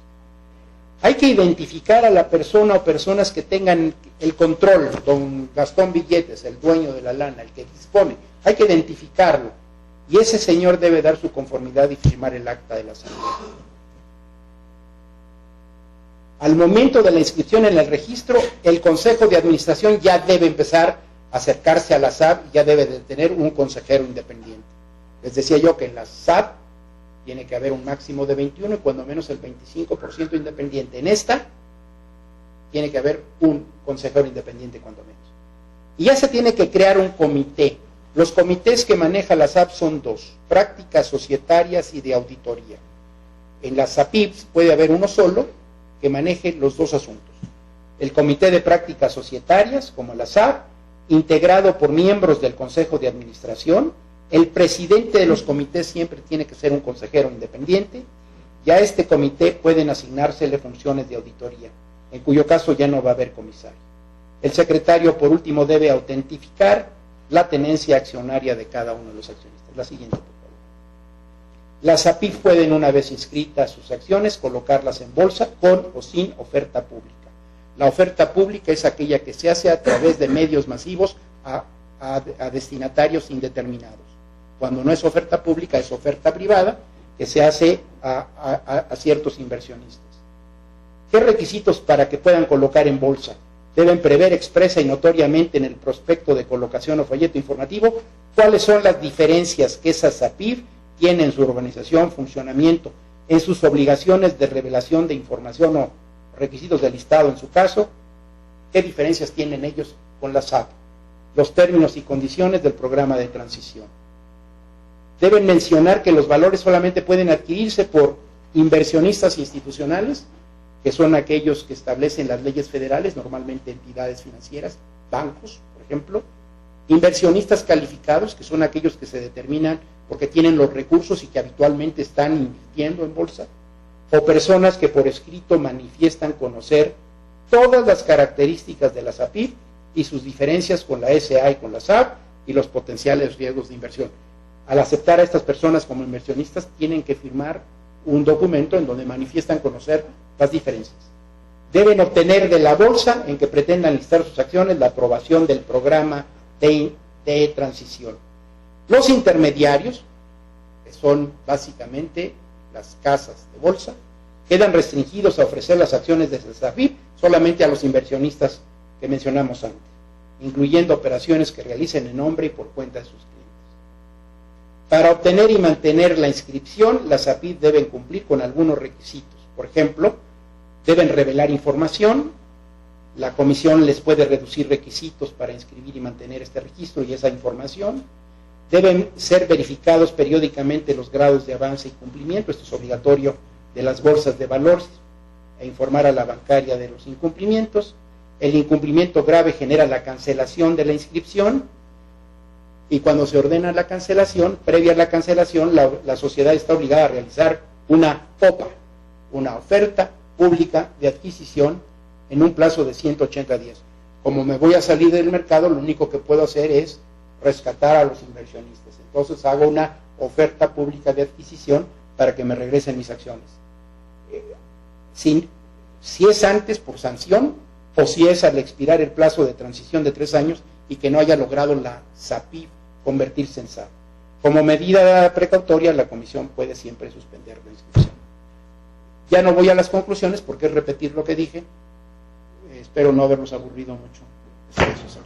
S2: Hay que identificar a la persona o personas que tengan el control, don Gastón Billetes, el dueño de la lana, el que dispone, hay que identificarlo, y ese señor debe dar su conformidad y firmar el acta de la asamblea. Al momento de la inscripción en el registro, el Consejo de Administración ya debe empezar a acercarse a la SAP y ya debe de tener un consejero independiente. Les decía yo que en la SAP tiene que haber un máximo de 21 y cuando menos el 25% independiente. En esta tiene que haber un consejero independiente cuando menos. Y ya se tiene que crear un comité. Los comités que maneja la SAP son dos: prácticas societarias y de auditoría. En las SAPIPs puede haber uno solo que maneje los dos asuntos. El comité de prácticas societarias, como la SAP, integrado por miembros del Consejo de Administración. El presidente de los comités siempre tiene que ser un consejero independiente, y a este comité pueden asignársele funciones de auditoría, en cuyo caso ya no va a haber comisario. El secretario, por último, debe autentificar la tenencia accionaria de cada uno de los accionistas. La siguiente, por favor. Las APIF pueden, una vez inscritas sus acciones, colocarlas en bolsa con o sin oferta pública. La oferta pública es aquella que se hace a través de medios masivos a destinatarios indeterminados. Cuando no es oferta pública, es oferta privada, que se hace a ciertos inversionistas. ¿Qué requisitos para que puedan colocar en bolsa? Deben prever expresa y notoriamente en el prospecto de colocación o folleto informativo cuáles son las diferencias que esa SAPIF tiene en su organización, funcionamiento, en sus obligaciones de revelación de información o requisitos de listado en su caso, qué diferencias tienen ellos con la SAP, los términos y condiciones del programa de transición. Deben mencionar que los valores solamente pueden adquirirse por inversionistas institucionales, que son aquellos que establecen las leyes federales, normalmente entidades financieras, bancos, por ejemplo, inversionistas calificados, que son aquellos que se determinan porque tienen los recursos y que habitualmente están invirtiendo en bolsa, o personas que por escrito manifiestan conocer todas las características de la SAPIF y sus diferencias con la SA y con la SAP y los potenciales riesgos de inversión. Al aceptar a estas personas como inversionistas, tienen que firmar un documento en donde manifiestan conocer las diferencias. Deben obtener de la bolsa en que pretendan listar sus acciones la aprobación del programa de transición. Los intermediarios, que son básicamente las casas de bolsa, quedan restringidos a ofrecer las acciones de SAPIP solamente a los inversionistas que mencionamos antes, incluyendo operaciones que realicen en nombre y por cuenta de sus clientes. Para obtener y mantener la inscripción, las SAPIP deben cumplir con algunos requisitos. Por ejemplo, deben revelar información. La comisión les puede reducir requisitos para inscribir y mantener este registro y esa información. Deben ser verificados periódicamente los grados de avance y cumplimiento. Esto es obligatorio de las bolsas de valores, e informar a la bancaria de los incumplimientos. El incumplimiento grave genera la cancelación de la inscripción, y cuando se ordena la cancelación, previa a la cancelación, la sociedad está obligada a realizar una OPA, una oferta pública de adquisición, en un plazo de 180 días. Como me voy a salir del mercado, lo único que puedo hacer es rescatar a los inversionistas. Entonces hago una oferta pública de adquisición para que me regresen mis acciones. Si es antes por sanción, o si es al expirar el plazo de transición de 3 años y que no haya logrado la SAPIF convertirse en SAP. Como medida precautoria, la comisión puede siempre suspender la inscripción. Ya no voy a las conclusiones porque es repetir lo que dije. Espero no haberlos aburrido mucho. Eso es.